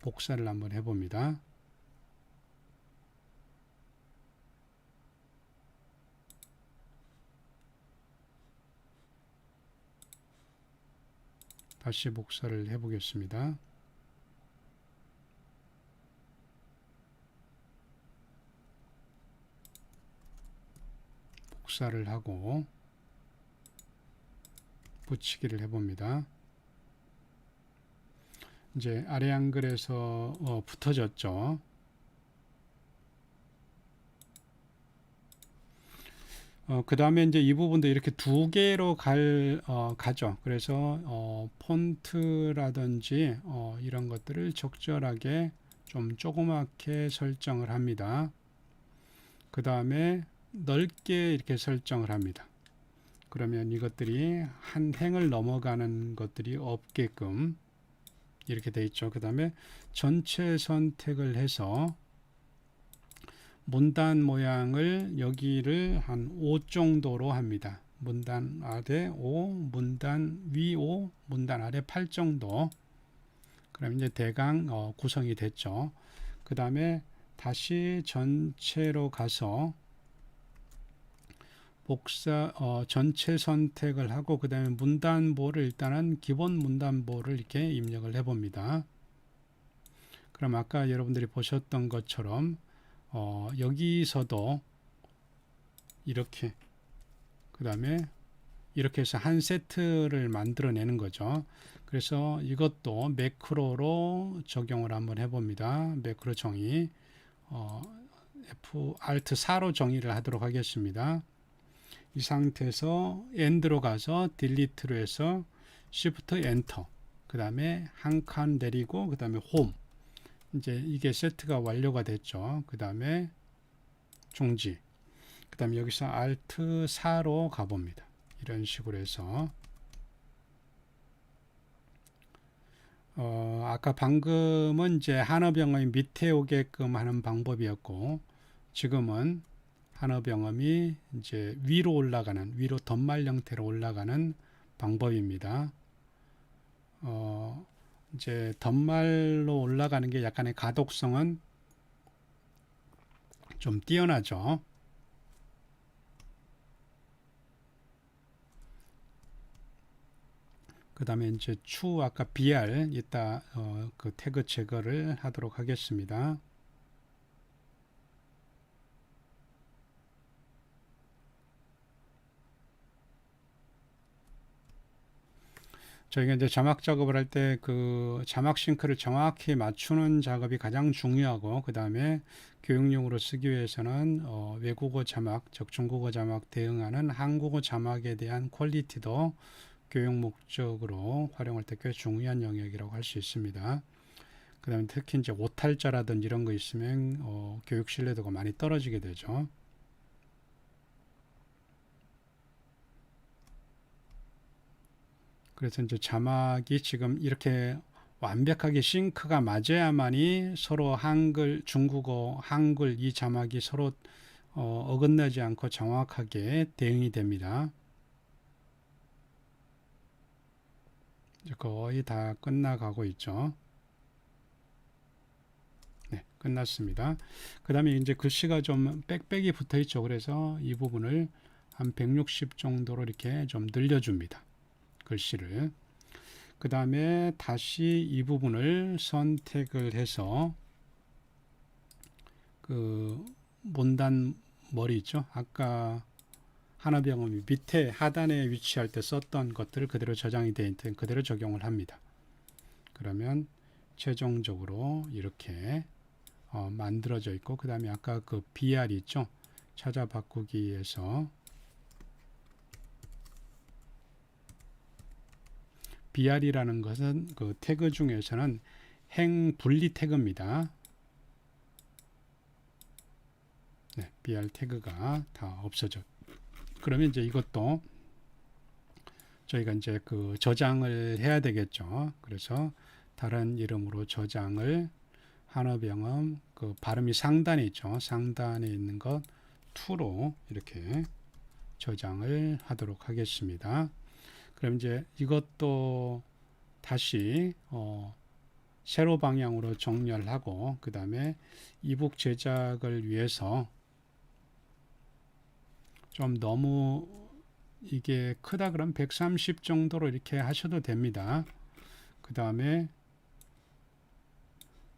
복사를 한번 해봅니다. 다시 복사를 해보겠습니다. 복사를 하고 붙이기를 해봅니다. 이제 아래 한글에서 붙어졌죠. 그 다음에 이제 이 부분도 이렇게 두 개로 가죠. 그래서 폰트라든지 이런 것들을 적절하게 좀 조그맣게 설정을 합니다. 그 다음에 넓게 이렇게 설정을 합니다. 그러면 이것들이 한 행을 넘어가는 것들이 없게끔 이렇게 돼 있죠. 그 다음에 전체 선택을 해서 문단 모양을 여기를 한 5 정도로 합니다. 문단 아래 5, 문단 위 5, 문단 아래 8 정도. 그럼 이제 대강 구성이 됐죠. 그 다음에 다시 전체로 가서 복사 전체 선택을 하고, 그 다음에 문단보를 일단은 기본 문단보를 이렇게 입력을 해봅니다. 그럼 아까 여러분들이 보셨던 것처럼 여기서도 이렇게, 그 다음에 이렇게 해서 한 세트를 만들어내는 거죠. 그래서 이것도 매크로로 적용을 한번 해봅니다. 매크로 정의 F Alt 4로 정의를 하도록 하겠습니다. 이 상태에서 end로 가서 delete로 해서 shift enter, 그 다음에 한 칸 내리고 그 다음에 home. 이제 이게 세트가 완료가 됐죠. 그 다음에 중지. 그 다음에 여기서 alt 4로 가봅니다. 이런 식으로 해서 아까 방금은 이제 한어병음이 밑에 오게끔 하는 방법이었고, 지금은 한어병음이 이제 위로 올라가는, 위로 덧말 형태로 올라가는 방법입니다. 이제 덧말로 올라가는 게 약간의 가독성은 좀 뛰어나죠. 그 다음에 이제 추 아까 BR 이따 그 태그 제거를 하도록 하겠습니다. 저희가 이제 자막 작업을 할 때 그 자막 싱크를 정확히 맞추는 작업이 가장 중요하고, 그 다음에 교육용으로 쓰기 위해서는 외국어 자막, 즉 중국어 자막 대응하는 한국어 자막에 대한 퀄리티도 교육 목적으로 활용할 때 꽤 중요한 영역이라고 할 수 있습니다. 그 다음에 특히 이제 오탈자라든지 이런 거 있으면 교육 신뢰도가 많이 떨어지게 되죠. 그래서 이제 자막이 지금 이렇게 완벽하게 싱크가 맞아야만이 서로 한글, 중국어, 한글 이 자막이 서로 어긋나지 않고 정확하게 대응이 됩니다. 이제 거의 다 끝나가고 있죠. 네, 끝났습니다. 그 다음에 이제 글씨가 좀 빽빽이 붙어 있죠. 그래서 이 부분을 한 160 정도로 이렇게 좀 늘려줍니다. 글씨를. 그 다음에 다시 이 부분을 선택을 해서 그 문단 머리 있죠. 아까 한어병음이 밑에 하단에 위치할 때 썼던 것들을 그대로 저장이 되어 있는 그대로 적용을 합니다. 그러면 최종적으로 이렇게 만들어져 있고, 그 다음에 아까 그 BR 있죠. 찾아 바꾸기에서 BR이라는 것은 그 태그 중에서는 행 분리 태그입니다. 네, BR 태그가 다 없어져. 그러면 이제 이것도 저희가 이제 그 저장을 해야 되겠죠. 그래서 다른 이름으로 저장을 한어병음 그 발음이 상단에 있죠. 상단에 있는 것 2로 이렇게 저장을 하도록 하겠습니다. 그럼 이제 이것도 다시 세로 방향으로 정렬하고, 그 다음에 이북 제작을 위해서 좀 너무 이게 크다 그러면 130 정도로 이렇게 하셔도 됩니다. 그 다음에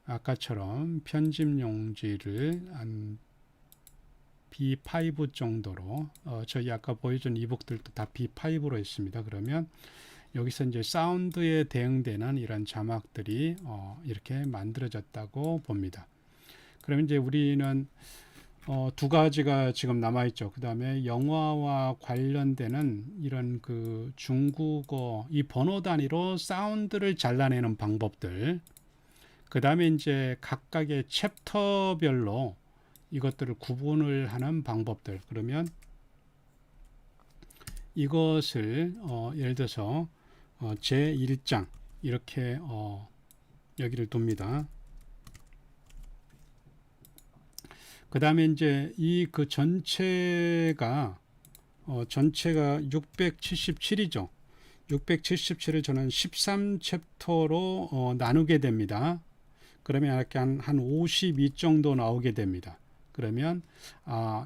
아까처럼 편집 용지를 한 B5 정도로 저희 아까 보여준 이북들도 다 B5로 했습니다. 그러면 여기서 이제 사운드에 대응되는 이런 자막들이 이렇게 만들어졌다고 봅니다. 그러면 이제 우리는 두 가지가 지금 남아있죠. 그 다음에 영화와 관련되는 이런 그 중국어 이 번호 단위로 사운드를 잘라내는 방법들, 그 다음에 이제 각각의 챕터별로 이것들을 구분을 하는 방법들. 그러면 이것을 예를 들어서 제1장 이렇게 여기를 둡니다. 그 다음에 이제 이 그 전체가 677이죠. 677을 저는 13챕터로 나누게 됩니다. 그러면 이렇게 한 52 정도 나오게 됩니다. 그러면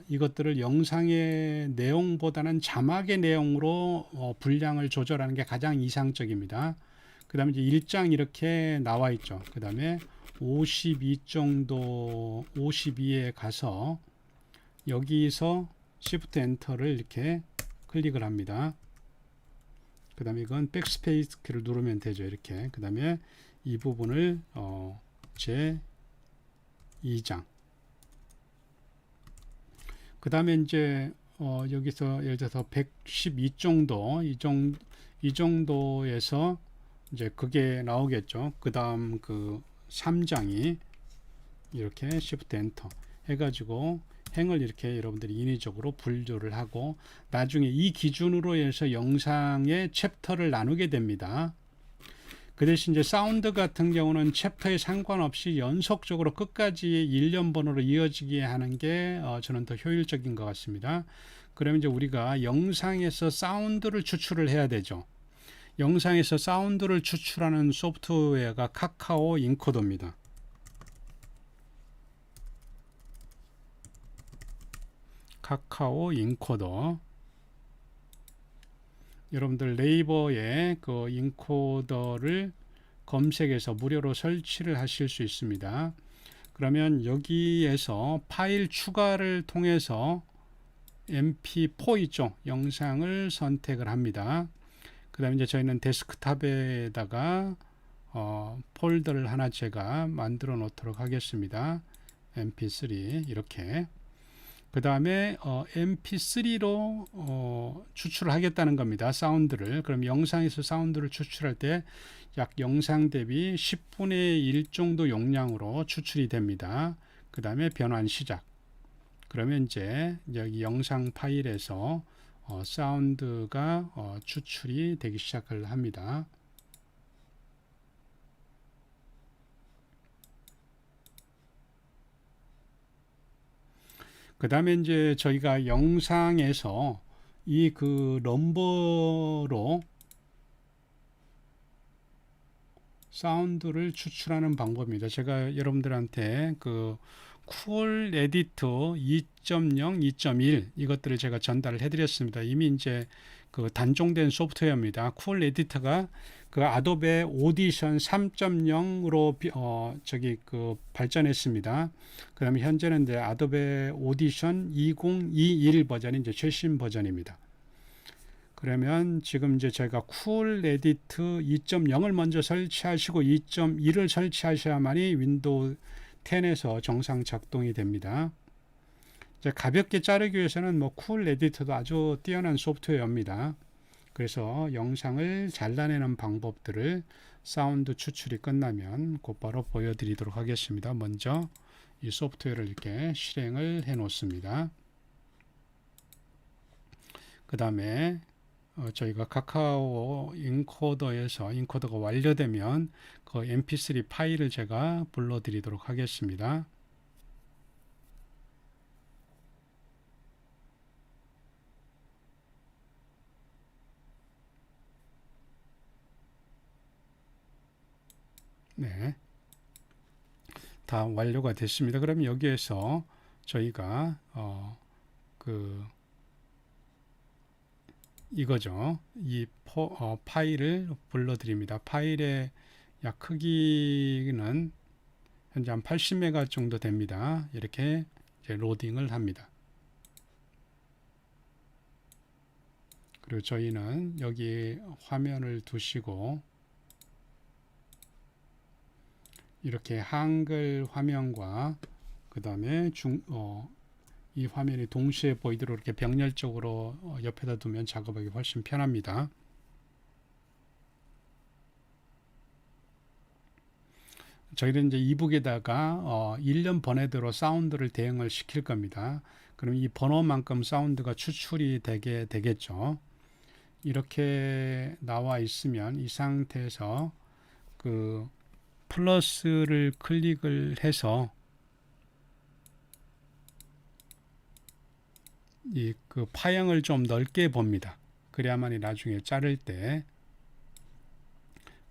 이것들을 영상의 내용보다는 자막의 내용으로 분량을 조절하는 게 가장 이상적입니다. 그 다음에 이제 1장 이렇게 나와 있죠. 그 다음에 52 정도, 52에 가서 여기서 Shift 엔터를 이렇게 클릭을 합니다. 그 다음에 이건 백스페이스 키를 누르면 되죠. 이렇게. 그 다음에 이 부분을 제 2장. 그 다음에 이제 여기서 예를 들어서 112 정도 이 정도에서 이제 그게 나오겠죠. 그 다음 그 3장이 이렇게 Shift Enter 해가지고 행을 이렇게 여러분들이 인위적으로 분류를 하고 나중에 이 기준으로 해서 영상의 챕터를 나누게 됩니다. 그 대신 이제 사운드 같은 경우는 챕터에 상관없이 연속적으로 끝까지 일련번호로 이어지게 하는 게 저는 더 효율적인 것 같습니다. 그러면 이제 우리가 영상에서 사운드를 추출을 해야 되죠. 영상에서 사운드를 추출하는 소프트웨어가 카카오 인코더입니다. 카카오 인코더. 여러분들 네이버에 그 인코더를 검색해서 무료로 설치를 하실 수 있습니다. 그러면 여기에서 파일 추가를 통해서 mp4 있죠. 영상을 선택을 합니다. 그 다음에 이제 저희는 데스크탑에다가 폴더를 하나 제가 만들어 놓도록 하겠습니다. mp3 이렇게. 그 다음에 mp3로 추출을 하겠다는 겁니다. 사운드를. 그럼 영상에서 사운드를 추출할 때 약 영상 대비 10분의 1 정도 용량으로 추출이 됩니다. 그 다음에 변환 시작. 그러면 이제 여기 영상 파일에서 사운드가 추출이 되기 시작을 합니다. 그 다음에 이제 저희가 영상에서 이 그 넘버로 사운드를 추출하는 방법입니다. 제가 여러분들한테 그 쿨 에디터 2.0, 2.1 이것들을 제가 전달을 해드렸습니다. 이미 이제 그 단종된 소프트웨어입니다. 쿨 에디터가 그 아도be 오디션 3.0으로 저기 그 발전했습니다. 그다음에 현재는 이제 아도be 오디션 2021 버전이 이제 최신 버전입니다. 그러면 지금 이제 저희가 쿨 에디트 2.0을 먼저 설치하시고 2.1을 설치하셔야만이 윈도우 10에서 정상 작동이 됩니다. 이제 가볍게 자르기 위해서는 뭐 쿨 에디터도 아주 뛰어난 소프트웨어입니다. 그래서 영상을 잘라내는 방법들을 사운드 추출이 끝나면 곧바로 보여드리도록 하겠습니다. 먼저 이 소프트웨어를 이렇게 실행을 해 놓습니다. 그 다음에 저희가 카카오 인코더에서 인코더가 완료되면 그 mp3 파일을 제가 불러드리도록 하겠습니다. 네, 다 완료가 됐습니다. 그럼 여기에서 저희가 이거죠. 이 파일을 불러드립니다. 파일의 약 크기는 현재 한 80메가 정도 됩니다. 이렇게 이제 로딩을 합니다. 그리고 저희는 여기 화면을 두시고 이렇게 한글 화면과 그 다음에 이 화면이 동시에 보이도록 이렇게 병렬적으로 옆에다 두면 작업하기 훨씬 편합니다. 저희는 이제 이북에다가 일련 번호대로 사운드를 대응을 시킬 겁니다. 그럼 이 번호만큼 사운드가 추출이 되게 되겠죠. 이렇게 나와 있으면 이 상태에서 그 플러스를 클릭을 해서 이 그 파형을 좀 넓게 봅니다. 그래야만이 나중에 자를 때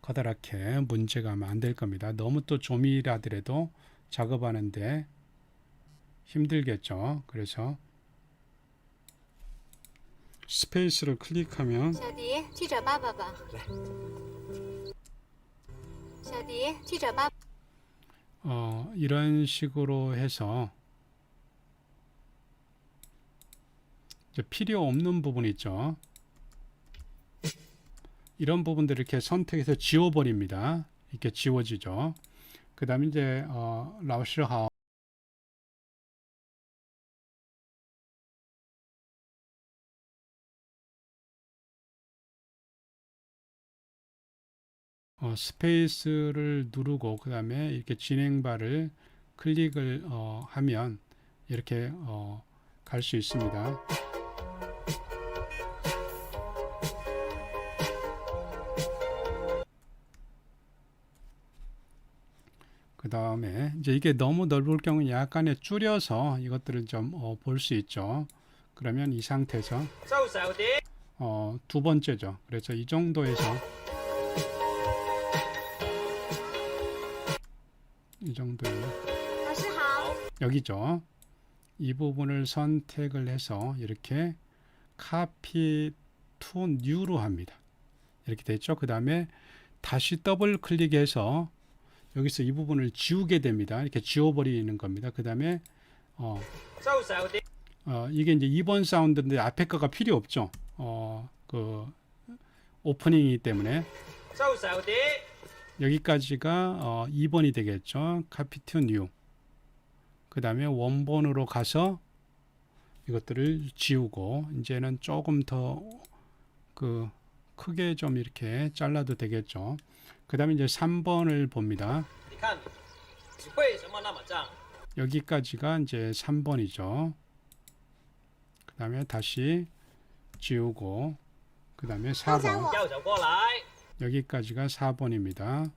커다랗게 문제가 안 될 겁니다. 너무 또 조밀하더라도 작업하는데 힘들겠죠. 그래서 스페이스를 클릭하면 이런 식으로 해서 이제 필요 없는 부분 있죠. 이런 부분들을 이렇게 선택해서 지워버립니다. 이렇게 지워지죠. 그 다음에 이제 라오시하오 스페이스를 누르고 그 다음에 이렇게 진행바를 클릭을 하면 이렇게 갈 수 있습니다. 그 다음에 이제 이게 너무 넓을 경우는 약간의 줄여서 이것들을 좀 볼 수 있죠. 그러면 이 상태에서 두 번째죠. 그래서 이 정도에서 이 정도에 여기죠. 이 부분을 선택을 해서 이렇게 copy to new로 합니다. 이렇게 됐죠. 그 다음에 다시 더블 클릭해서 여기서 이 부분을 지우게 됩니다. 이렇게 지워버리는 겁니다. 그 다음에 이게 이제 2번 사운드인데 앞에 거가 필요 없죠. 그 오프닝이기 때문에 여기까지가 2번이 되겠죠. copy to new. 그 다음에 원본으로 가서 이것들을 지우고 이제는 조금 더 그 크게 좀 이렇게 잘라도 되겠죠. 그 다음에 이제 3번을 봅니다. 여기까지가 이제 3번이죠. 그 다음에 다시 지우고 그 다음에 4번 여기까지가 4번입니다.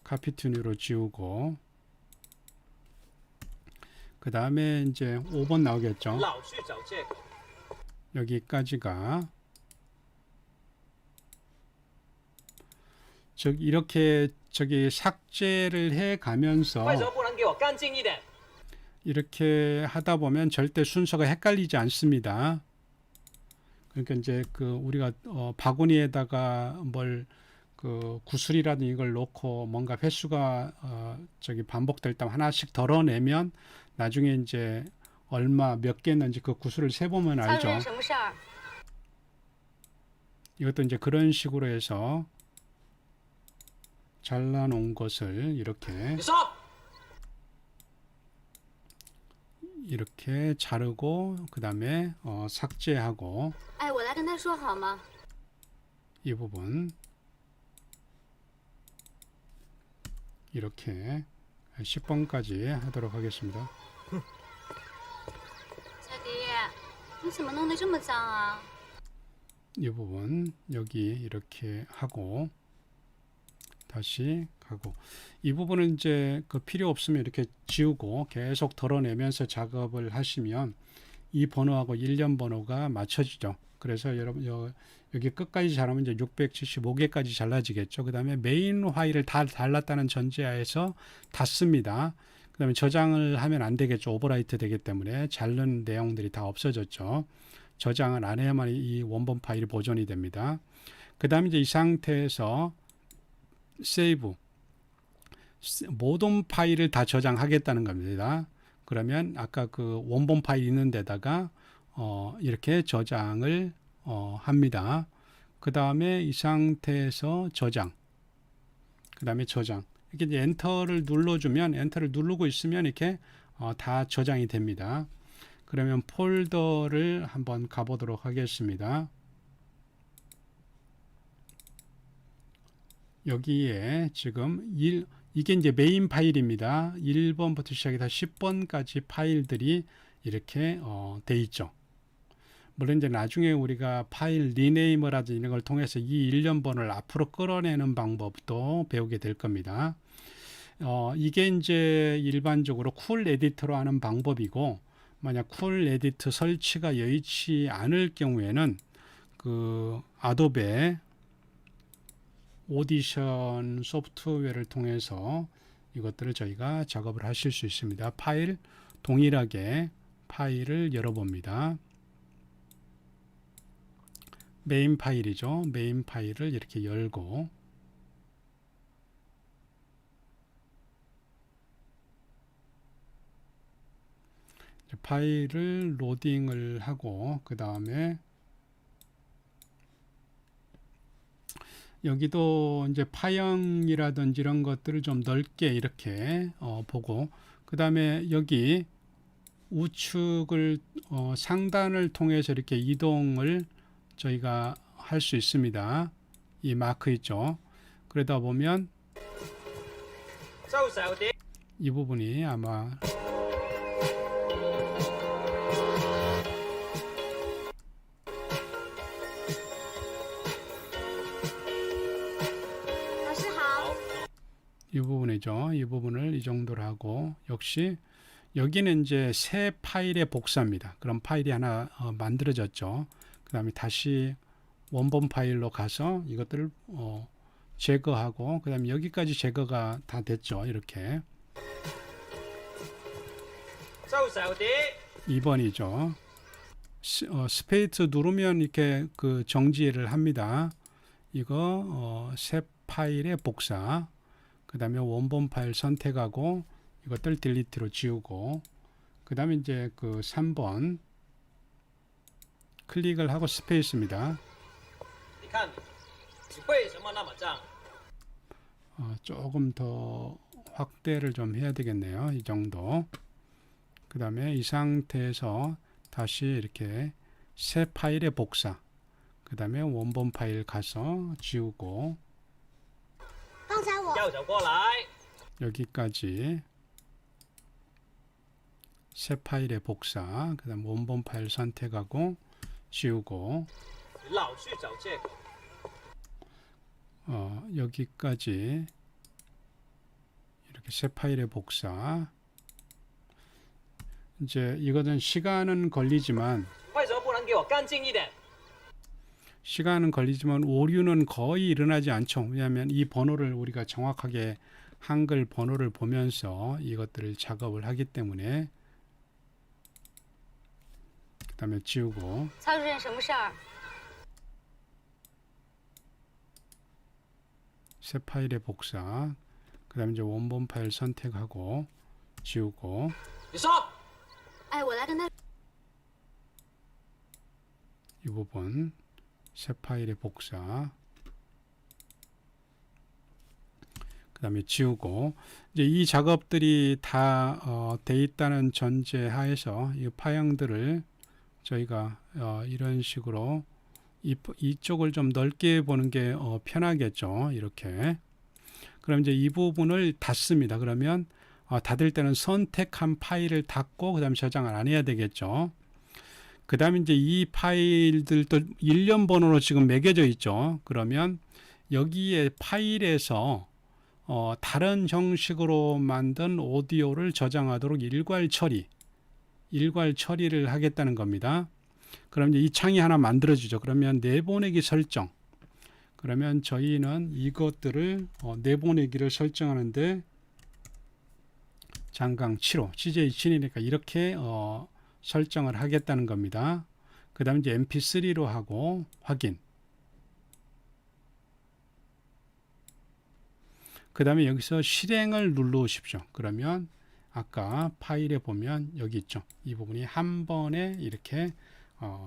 copy to new로 지우고 그 다음에 이제 5번 나오겠죠. 여기까지가 즉 이렇게 저기 삭제를 해 가면서 이렇게 하다 보면 절대 순서가 헷갈리지 않습니다. 그러니까 이제 그 우리가 바구니에다가 뭘 그 구슬이라든 이걸 놓고 뭔가 횟수가 저기 반복될 때 하나씩 덜어내면 나중에 이제 얼마 몇 개 있는지 그 구슬을 세 보면 알죠. 이것도 이제 그런 식으로 해서 잘라놓은 것을 이렇게 자르고 그 다음에 삭제하고 이 부분 이렇게 10번까지 하도록 하겠습니다. 이 부분 여기 이렇게 하고 다시 가고 이 부분은 이제 그 필요 없으면 이렇게 지우고 계속 덜어내면서 작업을 하시면 이 번호하고 1년 번호가 맞춰지죠. 그래서 여러분 여기 끝까지 잘하면 이제 675개까지 잘라지겠죠. 그 다음에 메인 파일을 다 달랐다는 전제하에서 닫습니다. 그 다음에 저장을 하면 안 되겠죠. 오버라이트 되기 때문에 자른 내용들이 다 없어졌죠. 저장을 안 해야만 이 원본 파일이 보존이 됩니다. 그 다음에 이제 이 상태에서 세이브 모든 파일을 다 저장하겠다는 겁니다. 그러면 아까 그 원본 파일 있는 데다가 이렇게 저장을 합니다. 그 다음에 이 상태에서 저장 그 다음에 저장 이렇게 이제 엔터를 눌러주면 엔터를 누르고 있으면 이렇게 다 저장이 됩니다. 그러면 폴더를 한번 가보도록 하겠습니다. 여기에 지금 이게 이제 메인 파일입니다. 1번부터 시작해서 10번까지 파일들이 이렇게 돼 있죠. 물론 이제 나중에 우리가 파일 리네이머라든지 이런 걸 통해서 이 1년번을 앞으로 끌어내는 방법도 배우게 될 겁니다. 이게 이제 일반적으로 쿨 에디터로 하는 방법이고 만약 쿨 에디터 설치가 여의치 않을 경우에는 그 아도be 오디션 소프트웨어를 통해서 이것들을 저희가 작업을 하실 수 있습니다. 파일 동일하게 파일을 열어봅니다. 메인 파일이죠. 메인 파일을 이렇게 열고 파일을 로딩을 하고 그 다음에 여기도 이제 파형이라든지 이런 것들을 좀 넓게 이렇게 보고 그 다음에 여기 우측을 상단을 통해서 이렇게 이동을 저희가 할 수 있습니다. 이 마크 있죠. 그러다 보면 이 부분이 아마 이 부분이죠. 이 부분을 이 정도로 하고 역시 여기는 이제 새 파일의 복사입니다. 그럼 파일이 하나 만들어졌죠. 그 다음에 다시 원본 파일로 가서 이것들을 제거하고 그 다음에 여기까지 제거가 다 됐죠. 이렇게 2번이죠. 스페이스 누르면 이렇게 그 정지를 합니다. 이거 새 파일의 복사, 그 다음에 원본 파일 선택하고 이것들 딜리트로 지우고, 그 다음에 이제 그 3번 클릭을 하고 스페이스입니다. 조금 더 확대를 좀 해야 되겠네요. 이 정도. 그 다음에 이 상태에서 다시 이렇게 새 파일의 복사, 그 다음에 원본 파일 가서 지우고 여기까지 새 파일의 복사, 그 다음 원본 파일 선택하고 지우고 여기까지 이렇게 새 파일의 복사. 이제 이거는 시간은 걸리지만 오류는 거의 일어나지 않죠. 왜냐하면 이 번호를 우리가 정확하게 한글 번호를 보면서 이것들을 작업을 하기 때문에. 그 다음에 지우고 새 파일의 복사, 그 다음에 이제 원본 파일 선택하고 지우고 이 부분 새 파일의 복사, 그 다음에 지우고. 이제 이 작업들이 다 돼 있다는 전제 하에서 이 파형들을 저희가 이런 식으로 이쪽을 좀 넓게 보는 게 편하겠죠. 이렇게. 그럼 이제 이 부분을 닫습니다. 그러면 닫을 때는 선택한 파일을 닫고 그 다음에 저장을 안 해야 되겠죠. 그 다음에 이제 이 파일들도 일련 번호로 지금 매겨져 있죠. 그러면 여기에 파일에서 다른 형식으로 만든 오디오를 저장하도록 일괄 처리를 하겠다는 겁니다. 그럼 이제 이 창이 하나 만들어지죠. 그러면 내보내기 설정. 그러면 저희는 이것들을 내보내기를 설정하는데 장강 7호, CJ 7이니까 이렇게 설정을 하겠다는 겁니다. 그 다음에 이제 mp3로 하고 확인. 그 다음에 여기서 실행을 눌러오십시오. 그러면 아까 파일에 보면 여기 있죠. 이 부분이 한 번에 이렇게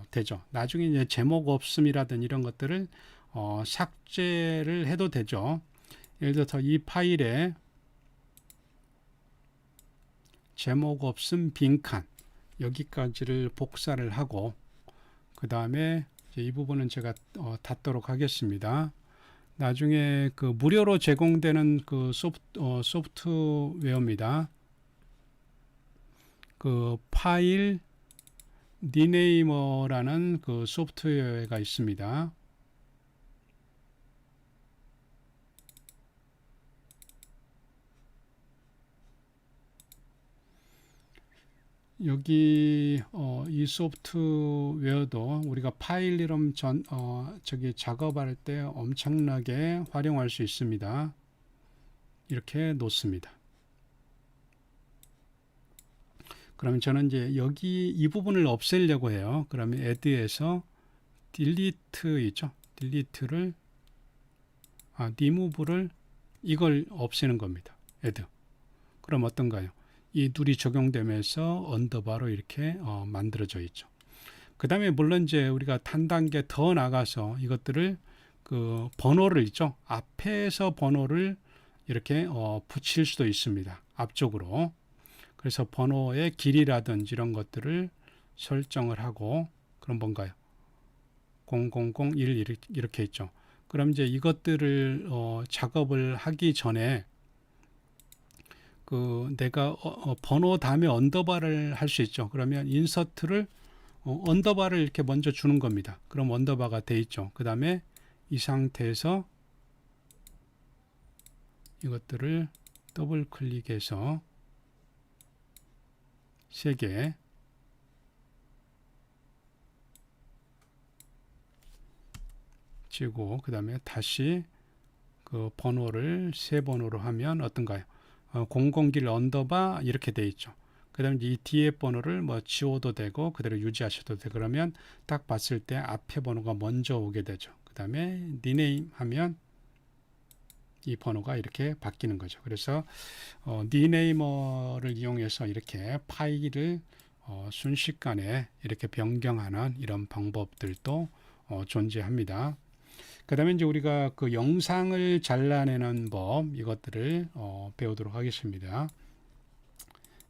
되죠. 나중에 이제 제목 없음이라든 이런 것들을 삭제를 해도 되죠. 예를 들어서 이 파일에 제목 없음 빈칸 여기까지를 복사를 하고 그 다음에 이 부분은 제가 닫도록 하겠습니다. 나중에 그 무료로 제공되는 그 소프트웨어입니다. 그 파일 리네이머라는 그 소프트웨어가 있습니다. 여기 이 소프트웨어도 우리가 파일 이름 작업할 때 엄청나게 활용할 수 있습니다. 이렇게 놓습니다. 그러면 저는 이제 여기 이 부분을 없애려고 해요. 그러면 add에서 delete 있죠. delete를 remove를 이걸 없애는 겁니다. add. 그럼 어떤가요? 이 둘이 적용되면서 언더바로 이렇게 만들어져 있죠. 그 다음에 물론 이제 우리가 한 단계 더 나가서 이것들을 그 번호를 있죠. 앞에서 번호를 이렇게 붙일 수도 있습니다. 앞쪽으로. 그래서 번호의 길이라든지 이런 것들을 설정을 하고 그럼 뭔가요? 0001 이렇게 있죠. 그럼 이제 이것들을 작업을 하기 전에 내가 번호 다음에 언더바를 할 수 있죠. 그러면 인서트를 언더바를 이렇게 먼저 주는 겁니다. 그럼 언더바가 돼 있죠. 그 다음에 이 상태에서 이것들을 더블 클릭해서 3개 치고 그 다음에 다시 그 번호를 세 번호로 하면 어떤가요? 001 언더바 이렇게 돼 있죠. 그 다음에 이 뒤에 번호를 뭐 지워도 되고 그대로 유지하셔도 되고 그러면 딱 봤을 때 앞에 번호가 먼저 오게 되죠. 그 다음에 리네임 하면 이 번호가 이렇게 바뀌는 거죠. 그래서 리네이머를 이용해서 이렇게 파일을 순식간에 이렇게 변경하는 이런 방법들도 존재합니다. 그 다음에 이제 우리가 그 영상을 잘라내는 법 이것들을 배우도록 하겠습니다.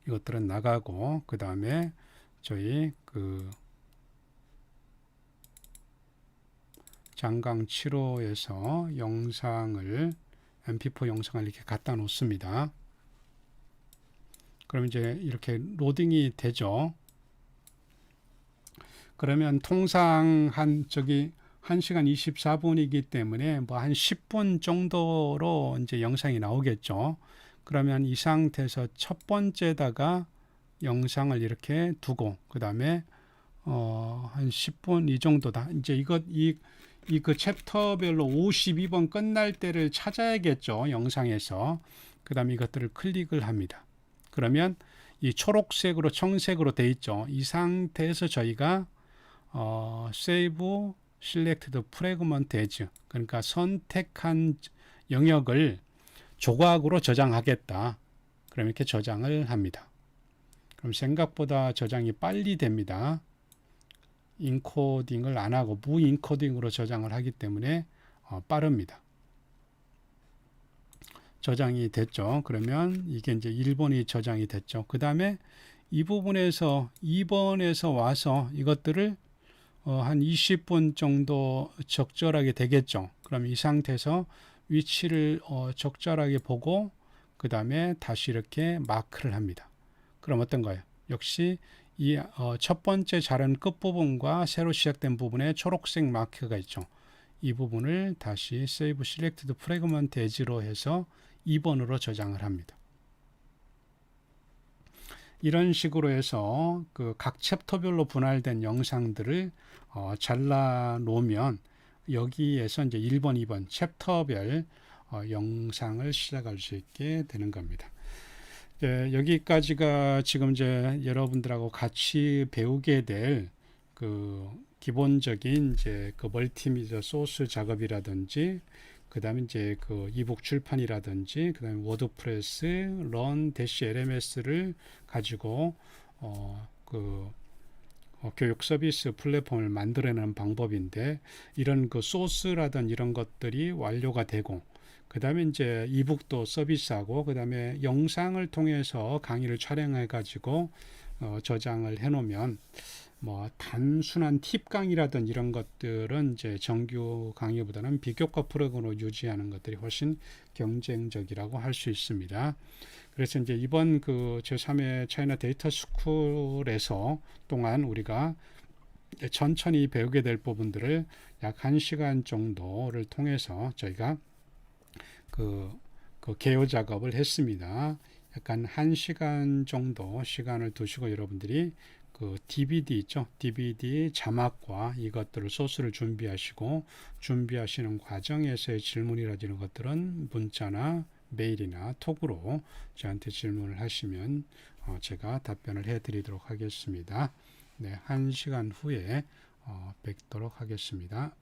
이것들은 나가고 그 다음에 저희 그 장강 7호에서 영상을 mp4 영상을 이렇게 갖다 놓습니다. 그럼 이제 이렇게 로딩이 되죠. 그러면 통상 한 1시간 24분이기 때문에 뭐 한 10분 정도로 이제 영상이 나오겠죠. 그러면 이 상태에서 첫 번째다가 영상을 이렇게 두고 그 다음에 한 10분 이 정도다. 이제 그 챕터별로 52번 끝날 때를 찾아야겠죠. 영상에서. 그 다음에 이것들을 클릭을 합니다. 그러면 이 초록색으로 청색으로 돼 있죠. 이 상태에서 저희가 Save Selected Fragment As 그러니까 선택한 영역을 조각으로 저장하겠다. 그럼 이렇게 저장을 합니다. 그럼 생각보다 저장이 빨리 됩니다. 인코딩을 안 하고 무인코딩으로 저장을 하기 때문에 빠릅니다. 저장이 됐죠. 그러면 이게 이제 1번이 저장이 됐죠. 그 다음에 이 부분에서 2번에서 와서 이것들을 한 20분 정도 적절하게 되겠죠. 그럼 이 상태에서 위치를 적절하게 보고 그 다음에 다시 이렇게 마크를 합니다. 그럼 어떤가요? 역시 이 첫 번째 자른 끝부분과 새로 시작된 부분에 초록색 마크가 있죠. 이 부분을 다시 Save Selected Fragment As로 해서 2번으로 저장을 합니다. 이런 식으로 해서 그 각 챕터별로 분할된 영상들을 잘라 놓으면 여기에서 이제 1번, 2번 챕터별 영상을 시작할 수 있게 되는 겁니다. 여기까지가 지금 이제 여러분들하고 같이 배우게 될 그 기본적인 이제 그 멀티미디어 소스 작업이라든지 그 다음에 이제 그 이북 출판이라든지 그 다음에 워드프레스, run-lms를 가지고 교육 서비스 플랫폼을 만들어내는 방법인데 이런 그 소스라든 이런 것들이 완료가 되고 그 다음에 이제 이북도 서비스하고 그 다음에 영상을 통해서 강의를 촬영해 가지고 저장을 해 놓으면 뭐 단순한 팁 강의라든 이런 것들은 이제 정규 강의보다는 비교과 프로그램으로 유지하는 것들이 훨씬 경쟁적이라고 할 수 있습니다. 그래서 이제 이번 그 제3회 차이나 데이터 스쿨에서 동안 우리가 천천히 배우게 될 부분들을 약 1시간 정도를 통해서 저희가 그 개요 작업을 했습니다. 약간 1시간 정도 시간을 두시고 여러분들이 그 DVD 있죠. DVD 자막과 이것들을 소스를 준비하시는 과정에서의 질문이라든지 이런 것들은 문자나 메일이나 톡으로 저한테 질문을 하시면 제가 답변을 해드리도록 하겠습니다. 네, 1시간 후에 뵙도록 하겠습니다.